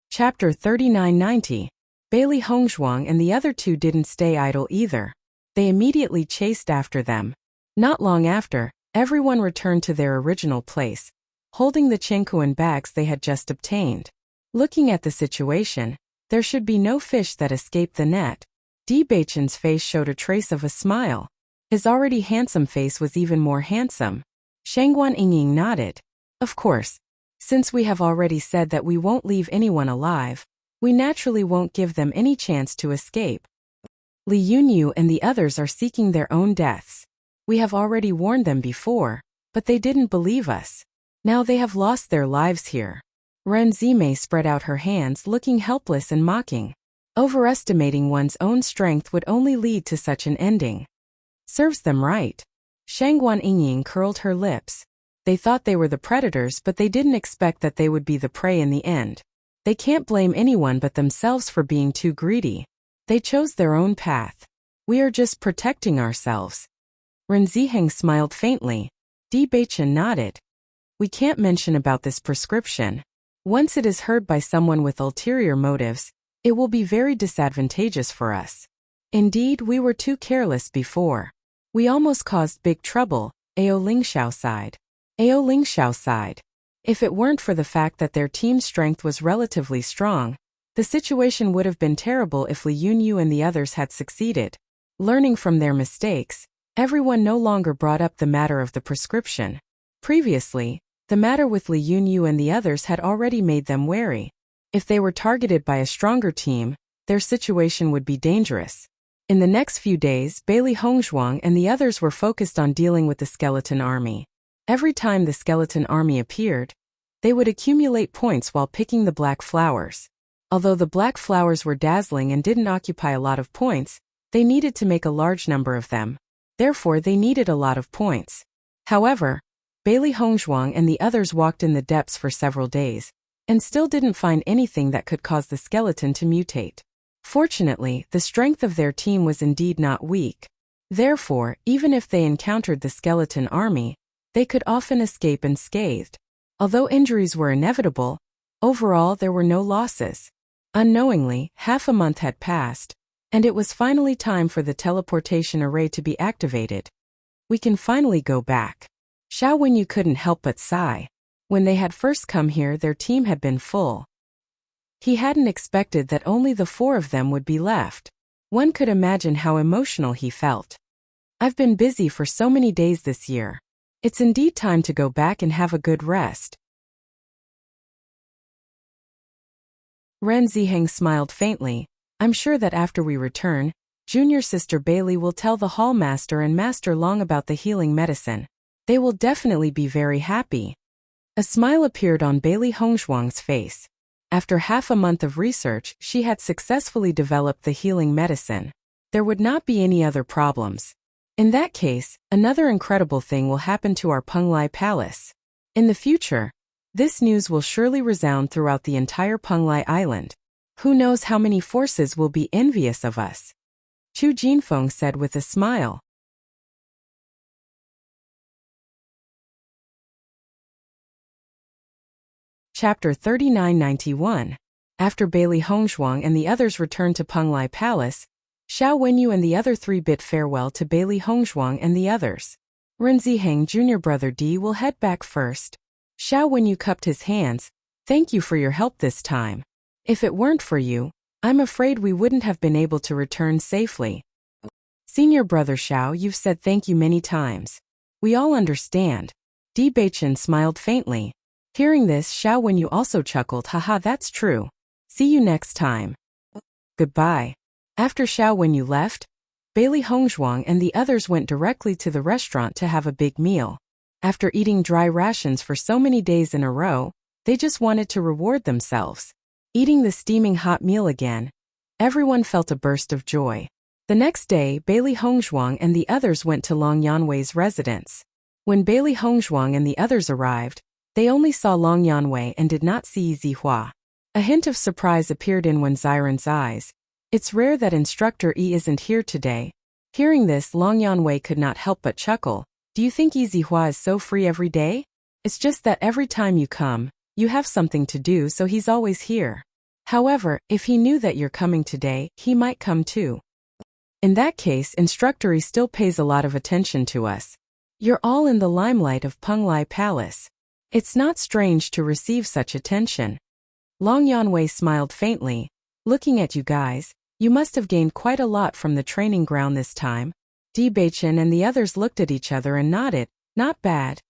Speaker 1: Chapter 3990. Bailey Hongzhuang and the other two didn't stay idle either. They immediately chased after them. Not long after, everyone returned to their original place, holding the Qingkuan bags they had just obtained. Looking at the situation, there should be no fish that escaped the net. Di Beichen's face showed a trace of a smile. His already handsome face was even more handsome. Shangguan Yingying nodded. Of course. Since we have already said that we won't leave anyone alive, we naturally won't give them any chance to escape. Li Yunyu and the others are seeking their own deaths. We have already warned them before, but they didn't believe us. Now they have lost their lives here. Ren Zimei spread out her hands, looking helpless and mocking. Overestimating one's own strength would only lead to such an ending. Serves them right. Shangguan Yingying curled her lips. They thought they were the predators, but they didn't expect that they would be the prey in the end. They can't blame anyone but themselves for being too greedy. They chose their own path. We are just protecting ourselves. Ren Ziheng smiled faintly. Di Beichen nodded. We can't mention about this prescription. Once it is heard by someone with ulterior motives, it will be very disadvantageous for us. Indeed, we were too careless before. We almost caused big trouble, Ao Lingxiao sighed. Ao Lingxiao sighed. If it weren't for the fact that their team strength was relatively strong, the situation would have been terrible if Li Yunyu and the others had succeeded. Learning from their mistakes, everyone no longer brought up the matter of the prescription. Previously, the matter with Li Yunyu and the others had already made them wary. If they were targeted by a stronger team, their situation would be dangerous. In the next few days, Bailey Hongzhuang and the others were focused on dealing with the skeleton army. Every time the skeleton army appeared, they would accumulate points while picking the black flowers. Although the black flowers were dazzling and didn't occupy a lot of points, they needed to make a large number of them. Therefore, they needed a lot of points. However, Bailey Hongzhuang and the others walked in the depths for several days, and still didn't find anything that could cause the skeleton to mutate. Fortunately, the strength of their team was indeed not weak. Therefore, even if they encountered the skeleton army, they could often escape unscathed. Although injuries were inevitable, overall there were no losses. Unknowingly, half a month had passed, and it was finally time for the teleportation array to be activated. We can finally go back. Xiao Wenyu couldn't help but sigh. When they had first come here, their team had been full. He hadn't expected that only the 4 of them would be left. One could imagine how emotional he felt. I've been busy for so many days this year. It's indeed time to go back and have a good rest. Ren Ziheng smiled faintly. I'm sure that after we return, junior sister Bailey will tell the hall master and Master Long about the healing medicine. They will definitely be very happy. A smile appeared on Bailey Hongzhuang's face. After half a month of research, she had successfully developed the healing medicine. There would not be any other problems. In that case, another incredible thing will happen to our Penglai Palace. In the future, this news will surely resound throughout the entire Penglai Island. Who knows how many forces will be envious of us? Chu Jinfeng said with a smile. Chapter 3991. After Bailey Hongzhuang and the others returned to Penglai Palace, Xiao Wenyu and the other 3 bid farewell to Bailey Hongzhuang and the others. Ren Ziheng junior brother D will head back first. Xiao Wenyu cupped his hands. Thank you for your help this time. If it weren't for you, I'm afraid we wouldn't have been able to return safely. Senior brother Xiao, you've said thank you many times. We all understand. Di Beichen smiled faintly. Hearing this, Xiao Wenyu also chuckled. Haha, that's true. See you next time. Goodbye. After Xiao Wenyu left, Bailey Hongzhuang and the others went directly to the restaurant to have a big meal. After eating dry rations for so many days in a row, they just wanted to reward themselves. Eating the steaming hot meal again, everyone felt a burst of joy. The next day, Bailey Hongzhuang and the others went to Long Yanwei's residence. When Bailey Hongzhuang and the others arrived, they only saw Long Yanwei and did not see Zihua. A hint of surprise appeared in Wen Xiren's eyes. It's rare that Instructor E isn't here today. Hearing this, Long Yanwei could not help but chuckle. Do you think Zihua is so free every day? It's just that every time you come, you have something to do, so he's always here. However, if he knew that you're coming today, he might come too. In that case, Instructor E still pays a lot of attention to us. You're all in the limelight of Penglai Palace. It's not strange to receive such attention. Long Yanwei smiled faintly. Looking at you guys, you must have gained quite a lot from the training ground this time. Di Beichen and the others looked at each other and nodded. Not bad.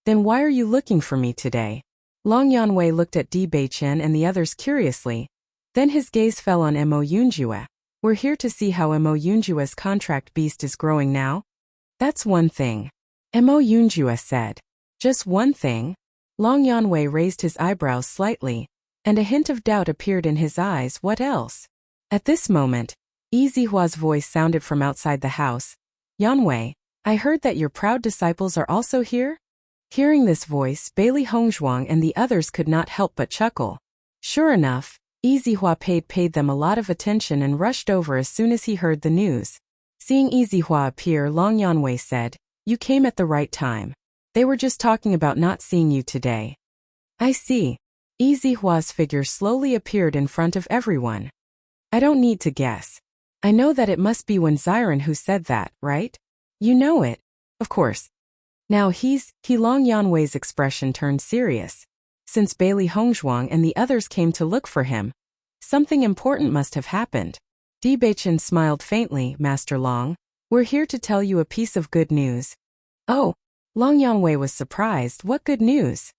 Speaker 1: Then why are you looking for me today? Long Yanwei looked at Di Beichen and the others curiously. Then his gaze fell on Mo Yunjue. We're here to see how Mo Yunjue's contract beast is growing now. That's one thing. Mo Yunjue said. Just one thing? Long Yanwei raised his eyebrows slightly, and a hint of doubt appeared in his eyes. What else? At this moment, Zihua's voice sounded from outside the house. Yanwei, I heard that your proud disciples are also here? Hearing this voice, Bailey Hongzhuang and the others could not help but chuckle. Sure enough, Izihua paid them a lot of attention and rushed over as soon as he heard the news. Seeing Izihua appear, Long Yanwei said, "You came at the right time. They were just talking about not seeing you today." "I see." Izihua's figure slowly appeared in front of everyone. "I don't need to guess. I know that it must be Wen Xiren who said that, right? You know it. Of course." Now Long Yanwei's expression turned serious. Since Bailey Hongzhuang and the others came to look for him, something important must have happened. Di Beichen smiled faintly. "Master Long, we're here to tell you a piece of good news." "Oh." Long Yanwei was surprised. "What good news?"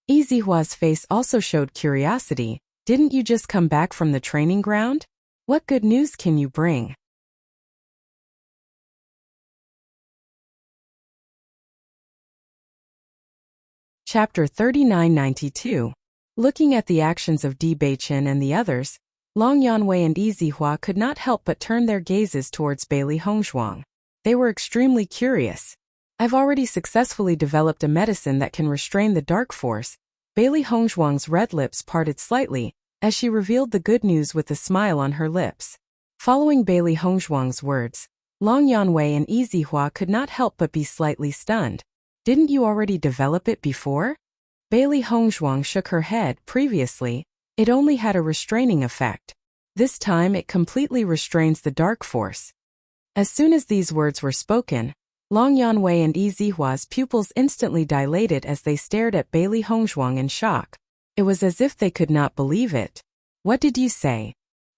Speaker 1: Izihua's face also showed curiosity. "Didn't you just come back from the training ground? What good news can you bring?" Chapter 3992. Looking at the actions of Di Beichen and the others, Long Yanwei and Izihua could not help but turn their gazes towards Bailey Hongzhuang. They were extremely curious. "I've already successfully developed a medicine that can restrain the dark force." Bailey Hongzhuang's red lips parted slightly as she revealed the good news with a smile on her lips. Following Bailey Hongzhuang's words, Long Yanwei and Izihua could not help but be slightly stunned. "Didn't you already develop it before?" Bailey Hongzhuang shook her head. "Previously, it only had a restraining effect. This time it completely restrains the dark force." As soon as these words were spoken, Long Yanwei and Izihua's pupils instantly dilated as they stared at Bailey Hongzhuang in shock. It was as if they could not believe it. "What did you say?"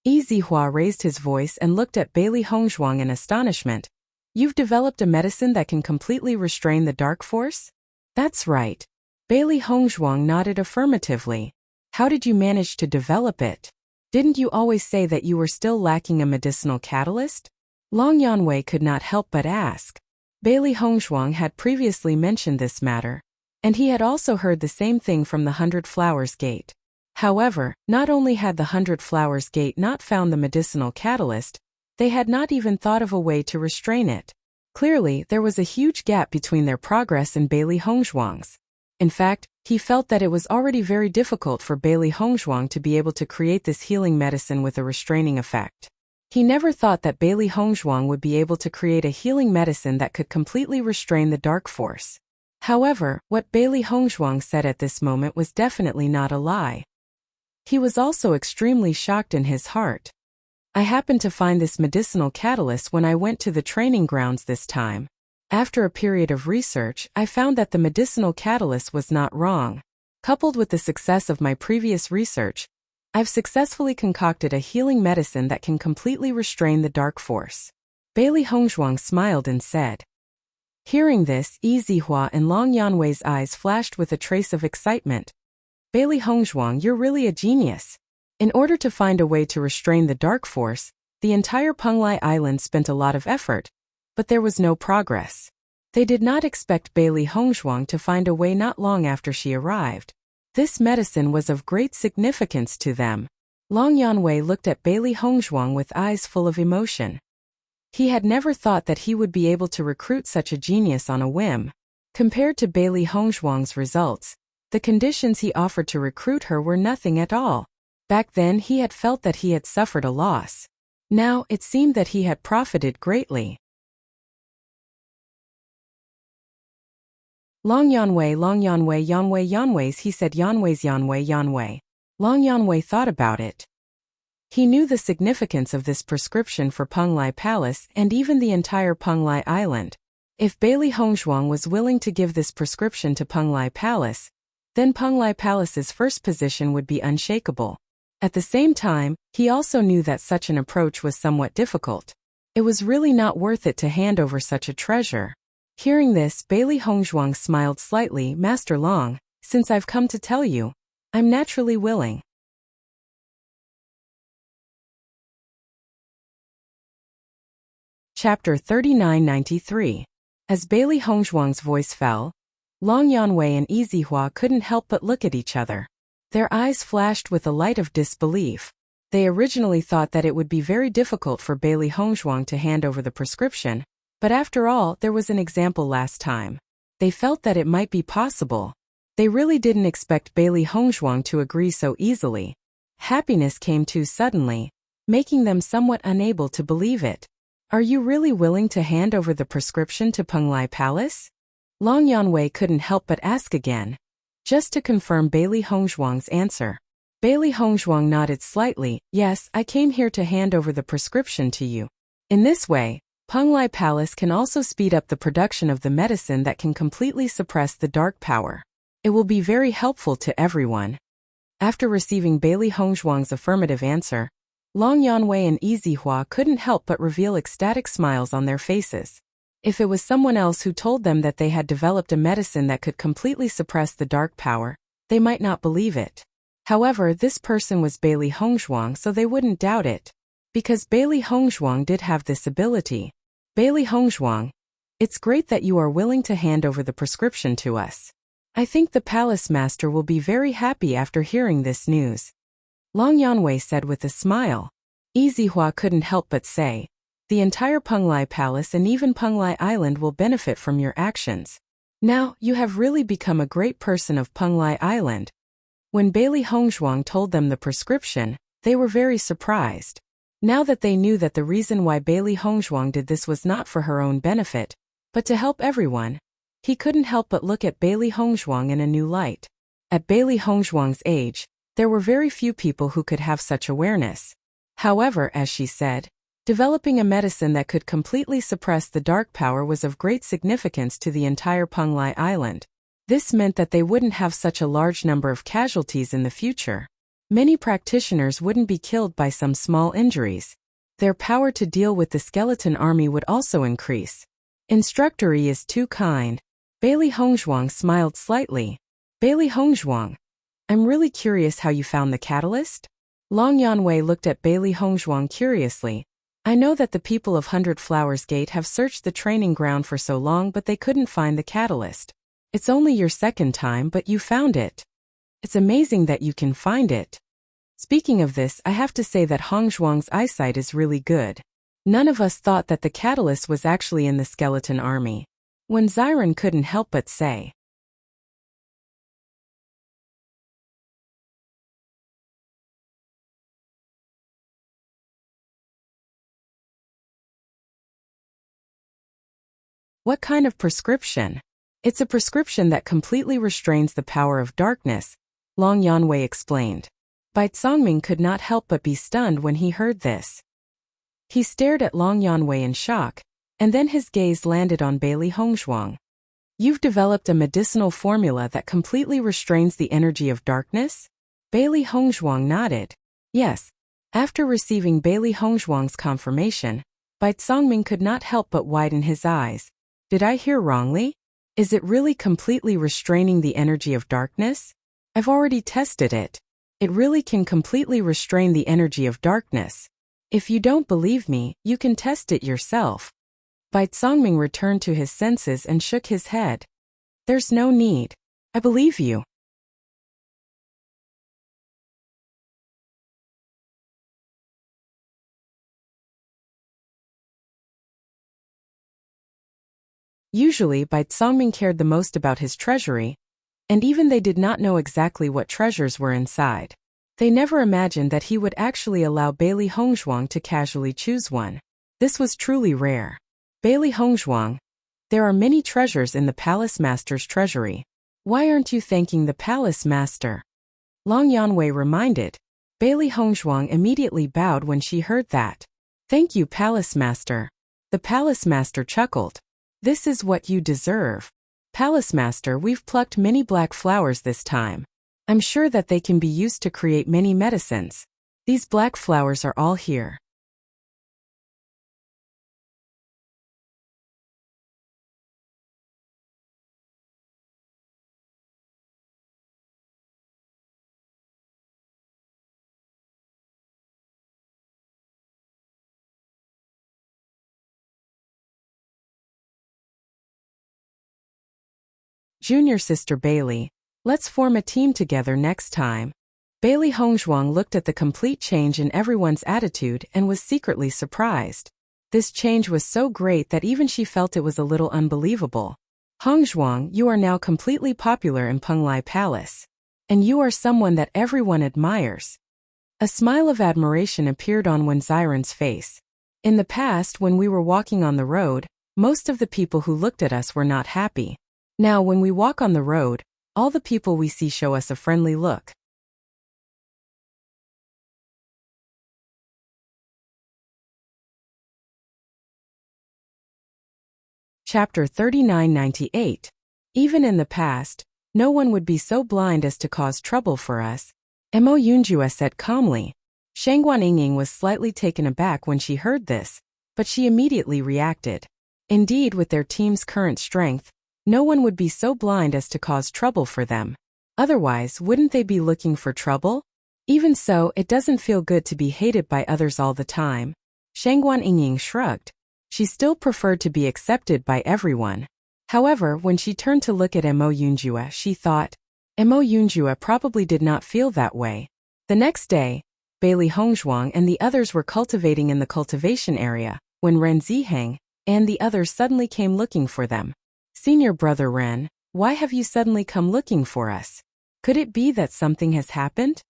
Speaker 1: Izihua raised his voice and looked at Bailey Hongzhuang in astonishment. "You've developed a medicine that can completely restrain the dark force?" "That's right." Bailey Hongzhuang nodded affirmatively. "How did you manage to develop it? Didn't you always say that you were still lacking a medicinal catalyst?" Long Yanwei could not help but ask. Bailey Hongzhuang had previously mentioned this matter, and he had also heard the same thing from the 100 Flowers Gate. However, not only had the 100 Flowers Gate not found the medicinal catalyst, they had not even thought of a way to restrain it. Clearly, there was a huge gap between their progress and Bailey Hongzhuang's. In fact, he felt that it was already very difficult for Bailey Hongzhuang to be able to create this healing medicine with a restraining effect. He never thought that Bailey Hongzhuang would be able to create a healing medicine that could completely restrain the dark force. However, what Bailey Hongzhuang said at this moment was definitely not a lie. He was also extremely shocked in his heart. "I happened to find this medicinal catalyst when I went to the training grounds this time. After a period of research, I found that the medicinal catalyst was not wrong. Coupled with the success of my previous research, I've successfully concocted a healing medicine that can completely restrain the dark force." Bailey Hongzhuang smiled and said. Hearing this, Izihua and Long Yanwei's eyes flashed with a trace of excitement. "Bailey Hongzhuang, you're really a genius. In order to find a way to restrain the dark force, the entire Penglai Island spent a lot of effort, but there was no progress." They did not expect Bailey Hongzhuang to find a way not long after she arrived. This medicine was of great significance to them. Long Yanwei looked at Bailey Hongzhuang with eyes full of emotion. He had never thought that he would be able to recruit such a genius on a whim. Compared to Bailey Hongzhuang's results, the conditions he offered to recruit her were nothing at all. Back then he had felt that he had suffered a loss. Now it seemed that he had profited greatly. Long Yanwei, Yanwei's, he said. Yanwei. Long Yanwei thought about it. He knew the significance of this prescription for Penglai Palace and even the entire Penglai Island. If Bailey Hongzhuang was willing to give this prescription to Penglai Palace, then Penglai Palace's first position would be unshakable. At the same time, he also knew that such an approach was somewhat difficult. It was really not worth it to hand over such a treasure. Hearing this, Bailey Hongzhuang smiled slightly. "Master Long, since I've come to tell you, I'm naturally willing." Chapter 3993. As Bailey Hongzhuang's voice fell, Long Yanwei and Izihua couldn't help but look at each other. Their eyes flashed with a light of disbelief. They originally thought that it would be very difficult for Bailey Hongzhuang to hand over the prescription, but after all, there was an example last time. They felt that it might be possible. They really didn't expect Bailey Hongzhuang to agree so easily. Happiness came too suddenly, making them somewhat unable to believe it. Are you really willing to hand over the prescription to Penglai Palace? Long Yanwei couldn't help but ask again, just to confirm Bailey Hongzhuang's answer. Bailey Hongzhuang nodded slightly. Yes, I came here to hand over the prescription to you. In this way, Penglai Palace can also speed up the production of the medicine that can completely suppress the dark power. It will be very helpful to everyone. After receiving Bailey Hongzhuang's affirmative answer, Long Yanwei and Yizihua couldn't help but reveal ecstatic smiles on their faces. If it was someone else who told them that they had developed a medicine that could completely suppress the dark power, they might not believe it. However, this person was Bailey Hongzhuang, so they wouldn't doubt it. Because Bailey Hongzhuang did have this ability. Bailey Hongzhuang, it's great that you are willing to hand over the prescription to us. I think the palace master will be very happy after hearing this news. Long Yanwei said with a smile. Yizihua couldn't help but say, the entire Penglai Palace and even Penglai Island will benefit from your actions. Now, you have really become a great person of Penglai Island. When Bailey Hongzhuang told them the prescription, they were very surprised. Now that they knew that the reason why Bailey Hongzhuang did this was not for her own benefit, but to help everyone, he couldn't help but look at Bailey Hongzhuang in a new light. At Bailey Hongzhuang's age, there were very few people who could have such awareness. However, as she said, developing a medicine that could completely suppress the dark power was of great significance to the entire Penglai Island. This meant that they wouldn't have such a large number of casualties in the future. Many practitioners wouldn't be killed by some small injuries. Their power to deal with the skeleton army would also increase. Instructor is too kind. Bailey Hongzhuang smiled slightly. Bailey Hongzhuang, I'm really curious how you found the catalyst? Long Yanwei looked at Bailey Hongzhuang curiously. I know that the people of 100 Flowers Gate have searched the training ground for so long, but they couldn't find the catalyst. It's only your second time, but you found it. It's amazing that you can find it. Speaking of this, I have to say that Hongzhuang's eyesight is really good. None of us thought that the catalyst was actually in the skeleton army. When Xiren couldn't help but say. What kind of prescription? It's a prescription that completely restrains the power of darkness, Long Yanwei explained. Bai Zongming could not help but be stunned when he heard this. He stared at Long Yanwei in shock, and then his gaze landed on Bailey Hongzhuang. You've developed a medicinal formula that completely restrains the energy of darkness? Bailey Hongzhuang nodded. Yes. After receiving Bailey Hongzhuang's confirmation, Bai Zongming could not help but widen his eyes. Did I hear wrongly? Is it really completely restraining the energy of darkness? I've already tested it. It really can completely restrain the energy of darkness. If you don't believe me, you can test it yourself. Bai Zongming returned to his senses and shook his head. There's no need. I believe you. Usually, Bai Zongming cared the most about his treasury, and even they did not know exactly what treasures were inside. They never imagined that he would actually allow Bailey Hongzhuang to casually choose one. This was truly rare. Bailey Hongzhuang, there are many treasures in the palace master's treasury. Why aren't you thanking the palace master? Long Yanwei reminded. Bailey Hongzhuang immediately bowed when she heard that. Thank you, palace master. The palace master chuckled. This is what you deserve. Palace master, we've plucked many black flowers this time. I'm sure that they can be used to create many medicines. These black flowers are all here. Junior sister Bailey, let's form a team together next time. Bailey Hongzhuang looked at the complete change in everyone's attitude and was secretly surprised. This change was so great that even she felt it was a little unbelievable. Hongzhuang, you are now completely popular in Penglai Palace. And you are someone that everyone admires. A smile of admiration appeared on Wen Xiren's face. In the past, when we were walking on the road, most of the people who looked at us were not happy. Now when we walk on the road, all the people we see show us a friendly look. Chapter 3998. Even in the past, no one would be so blind as to cause trouble for us, Mo Yunjue said calmly. Shangguan Yingying was slightly taken aback when she heard this, but she immediately reacted. Indeed, with their team's current strength, no one would be so blind as to cause trouble for them. Otherwise, wouldn't they be looking for trouble? Even so, it doesn't feel good to be hated by others all the time. Shangguan Yingying shrugged. She still preferred to be accepted by everyone. However, when she turned to look at Mo Yunjue, she thought, Mo Yunjue probably did not feel that way. The next day, Bailey Hongzhuang and the others were cultivating in the cultivation area, when Ren Ziheng and the others suddenly came looking for them. Senior brother Ren, why have you suddenly come looking for us? Could it be that something has happened?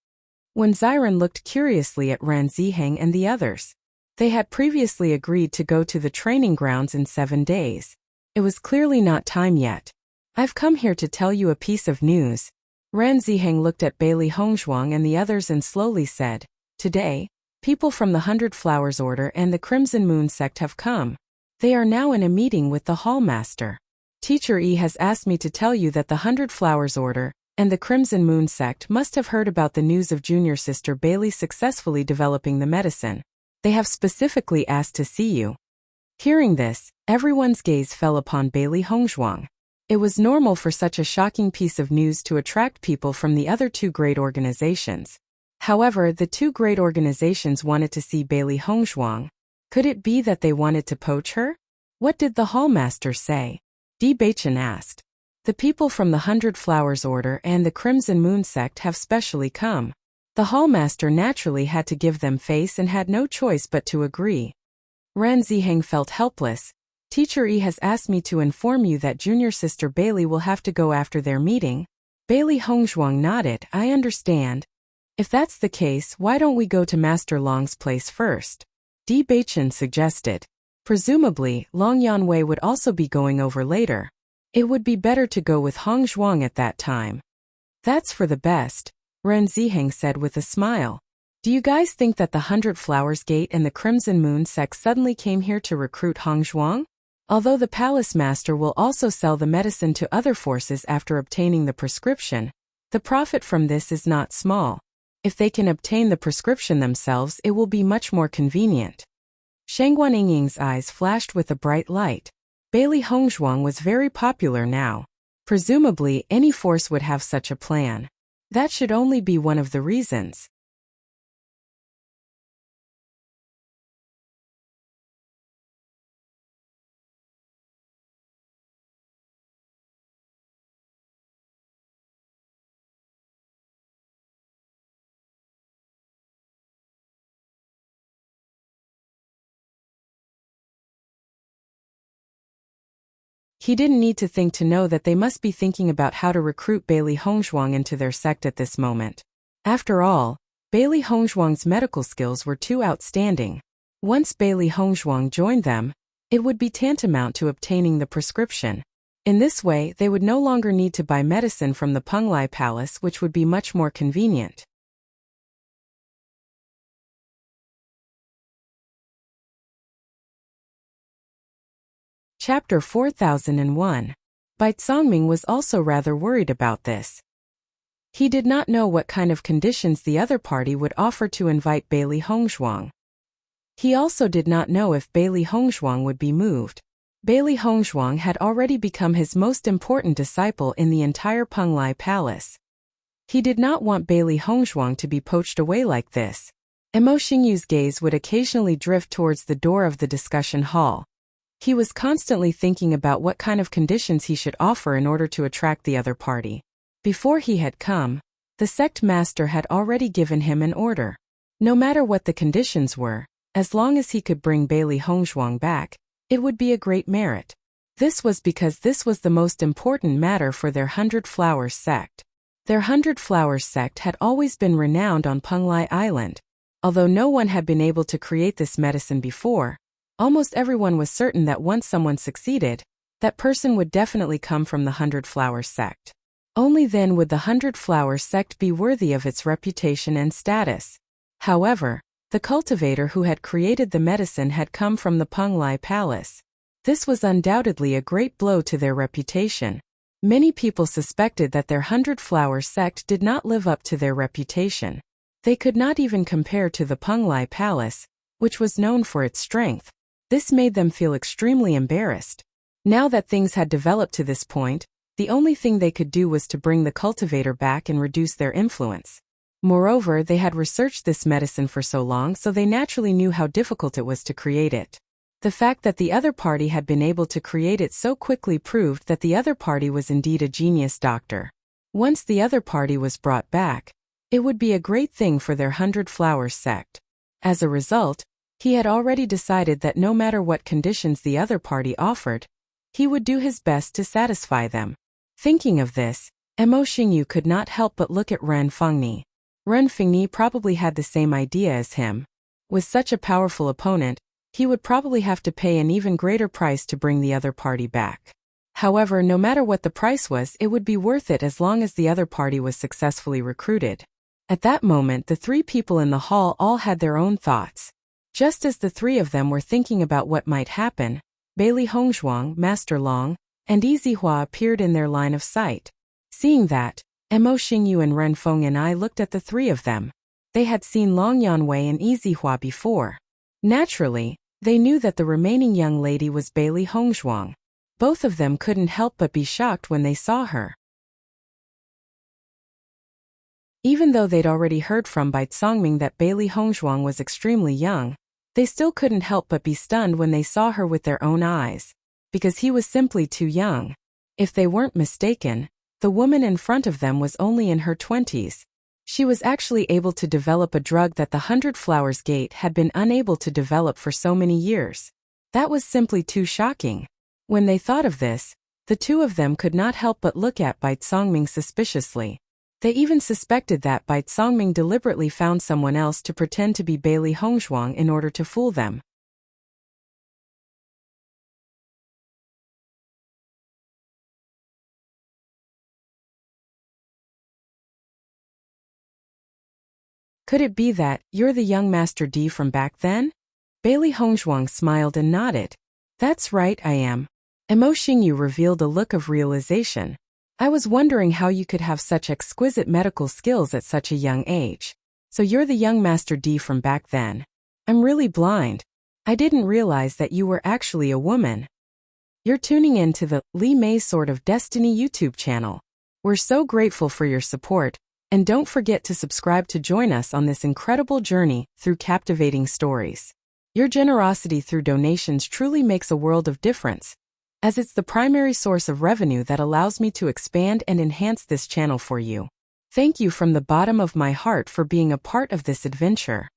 Speaker 1: When Xiren looked curiously at Ren Ziheng and the others. They had previously agreed to go to the training grounds in 7 days. It was clearly not time yet. I've come here to tell you a piece of news. Ren Ziheng looked at Bailey Hongzhuang and the others and slowly said, Today, people from the 100 Flowers Order and the Crimson Moon sect have come. They are now in a meeting with the Hallmaster. Teacher Yi has asked me to tell you that the 100 Flowers Order and the Crimson Moon sect must have heard about the news of junior sister Bailey successfully developing the medicine. They have specifically asked to see you. Hearing this, everyone's gaze fell upon Bailey Hongzhuang. It was normal for such a shocking piece of news to attract people from the other 2 great organizations. However, the 2 great organizations wanted to see Bailey Hongzhuang. Could it be that they wanted to poach her? What did the Hallmaster say? Di Beichen asked. The people from the 100 Flowers Order and the Crimson Moon sect have specially come. The Hallmaster naturally had to give them face and had no choice but to agree. Ren Ziheng felt helpless. Teacher Yi has asked me to inform you that junior sister Bailey will have to go after their meeting. Bailey Hongzhuang nodded. I understand. If that's the case, why don't we go to Master Long's place first? Di Beichen suggested. Presumably, Long Yanwei would also be going over later. It would be better to go with Hongzhuang at that time. That's for the best, Ren Ziheng said with a smile. Do you guys think that the 100 Flowers Gate and the Crimson Moon sect suddenly came here to recruit Hongzhuang? Although the Palace Master will also sell the medicine to other forces after obtaining the prescription, the profit from this is not small. If they can obtain the prescription themselves, it will be much more convenient. Shangguan Yingying's eyes flashed with a bright light. Bailey Hongzhuang was very popular now. Presumably, any force would have such a plan. That should only be one of the reasons. He didn't need to think to know that they must be thinking about how to recruit Bailey Hongzhuang into their sect at this moment. After all, Bailey Hongzhuang's medical skills were too outstanding. Once Bailey Hongzhuang joined them, it would be tantamount to obtaining the prescription. In this way, they would no longer need to buy medicine from the Penglai Palace, which would be much more convenient. Chapter 4001. Bai Zongming was also rather worried about this. He did not know what kind of conditions the other party would offer to invite Bailey Hongzhuang. He also did not know if Bailey Hongzhuang would be moved. Bailey Hongzhuang had already become his most important disciple in the entire Penglai Palace. He did not want Bailey Hongzhuang to be poached away like this. Mo Xingyu's gaze would occasionally drift towards the door of the discussion hall. He was constantly thinking about what kind of conditions he should offer in order to attract the other party. Before he had come, the sect master had already given him an order. No matter what the conditions were, as long as he could bring Bailey Hongzhuang back, it would be a great merit. This was because this was the most important matter for their 100 Flowers sect. Their 100 Flowers sect had always been renowned on Penglai Island. Although no one had been able to create this medicine before, almost everyone was certain that once someone succeeded, that person would definitely come from the 100 Flowers sect. Only then would the 100 Flowers sect be worthy of its reputation and status. However, the cultivator who had created the medicine had come from the Penglai Palace. This was undoubtedly a great blow to their reputation. Many people suspected that their 100 Flowers sect did not live up to their reputation. They could not even compare to the Penglai Palace, which was known for its strength. This made them feel extremely embarrassed. Now that things had developed to this point, the only thing they could do was to bring the cultivator back and reduce their influence. Moreover, they had researched this medicine for so long, so they naturally knew how difficult it was to create it. The fact that the other party had been able to create it so quickly proved that the other party was indeed a genius doctor. Once the other party was brought back, it would be a great thing for their 100 Flowers sect. As a result, he had already decided that no matter what conditions the other party offered, he would do his best to satisfy them. Thinking of this, Mo Xingyu could not help but look at Ren Fengni. Ren Fengni probably had the same idea as him. With such a powerful opponent, he would probably have to pay an even greater price to bring the other party back. However, no matter what the price was, it would be worth it as long as the other party was successfully recruited. At that moment, the three people in the hall all had their own thoughts. Just as the three of them were thinking about what might happen, Bailey Hongzhuang, Master Long, and Yizihua appeared in their line of sight. Seeing that, Mo Xingyu and Ren Feng and I looked at the three of them. They had seen Long Yanwei and Yizihua before. Naturally, they knew that the remaining young lady was Bailey Hongzhuang. Both of them couldn't help but be shocked when they saw her. Even though they'd already heard from Bai Tsongming that Bailey Hongzhuang was extremely young, they still couldn't help but be stunned when they saw her with their own eyes. Because he was simply too young. If they weren't mistaken, the woman in front of them was only in her 20s. She was actually able to develop a drug that the 100 Flowers Gate had been unable to develop for so many years. That was simply too shocking. When they thought of this, the two of them could not help but look at Bai Tsongming suspiciously. They even suspected that Bai Tsongming deliberately found someone else to pretend to be Bailey Hongzhuang in order to fool them. Could it be that you're the young Master D from back then? Bailey Hongzhuang smiled and nodded. That's right, I am. Mo Xingyu revealed a look of realization. I was wondering how you could have such exquisite medical skills at such a young age. So you're the young Master D from back then. I'm really blind. I didn't realize that you were actually a woman. You're tuning in to the Li Mei Sword of Destiny YouTube channel. We're so grateful for your support. And don't forget to subscribe to join us on this incredible journey through captivating stories. Your generosity through donations truly makes a world of difference, as it's the primary source of revenue that allows me to expand and enhance this channel for you. Thank you from the bottom of my heart for being a part of this adventure.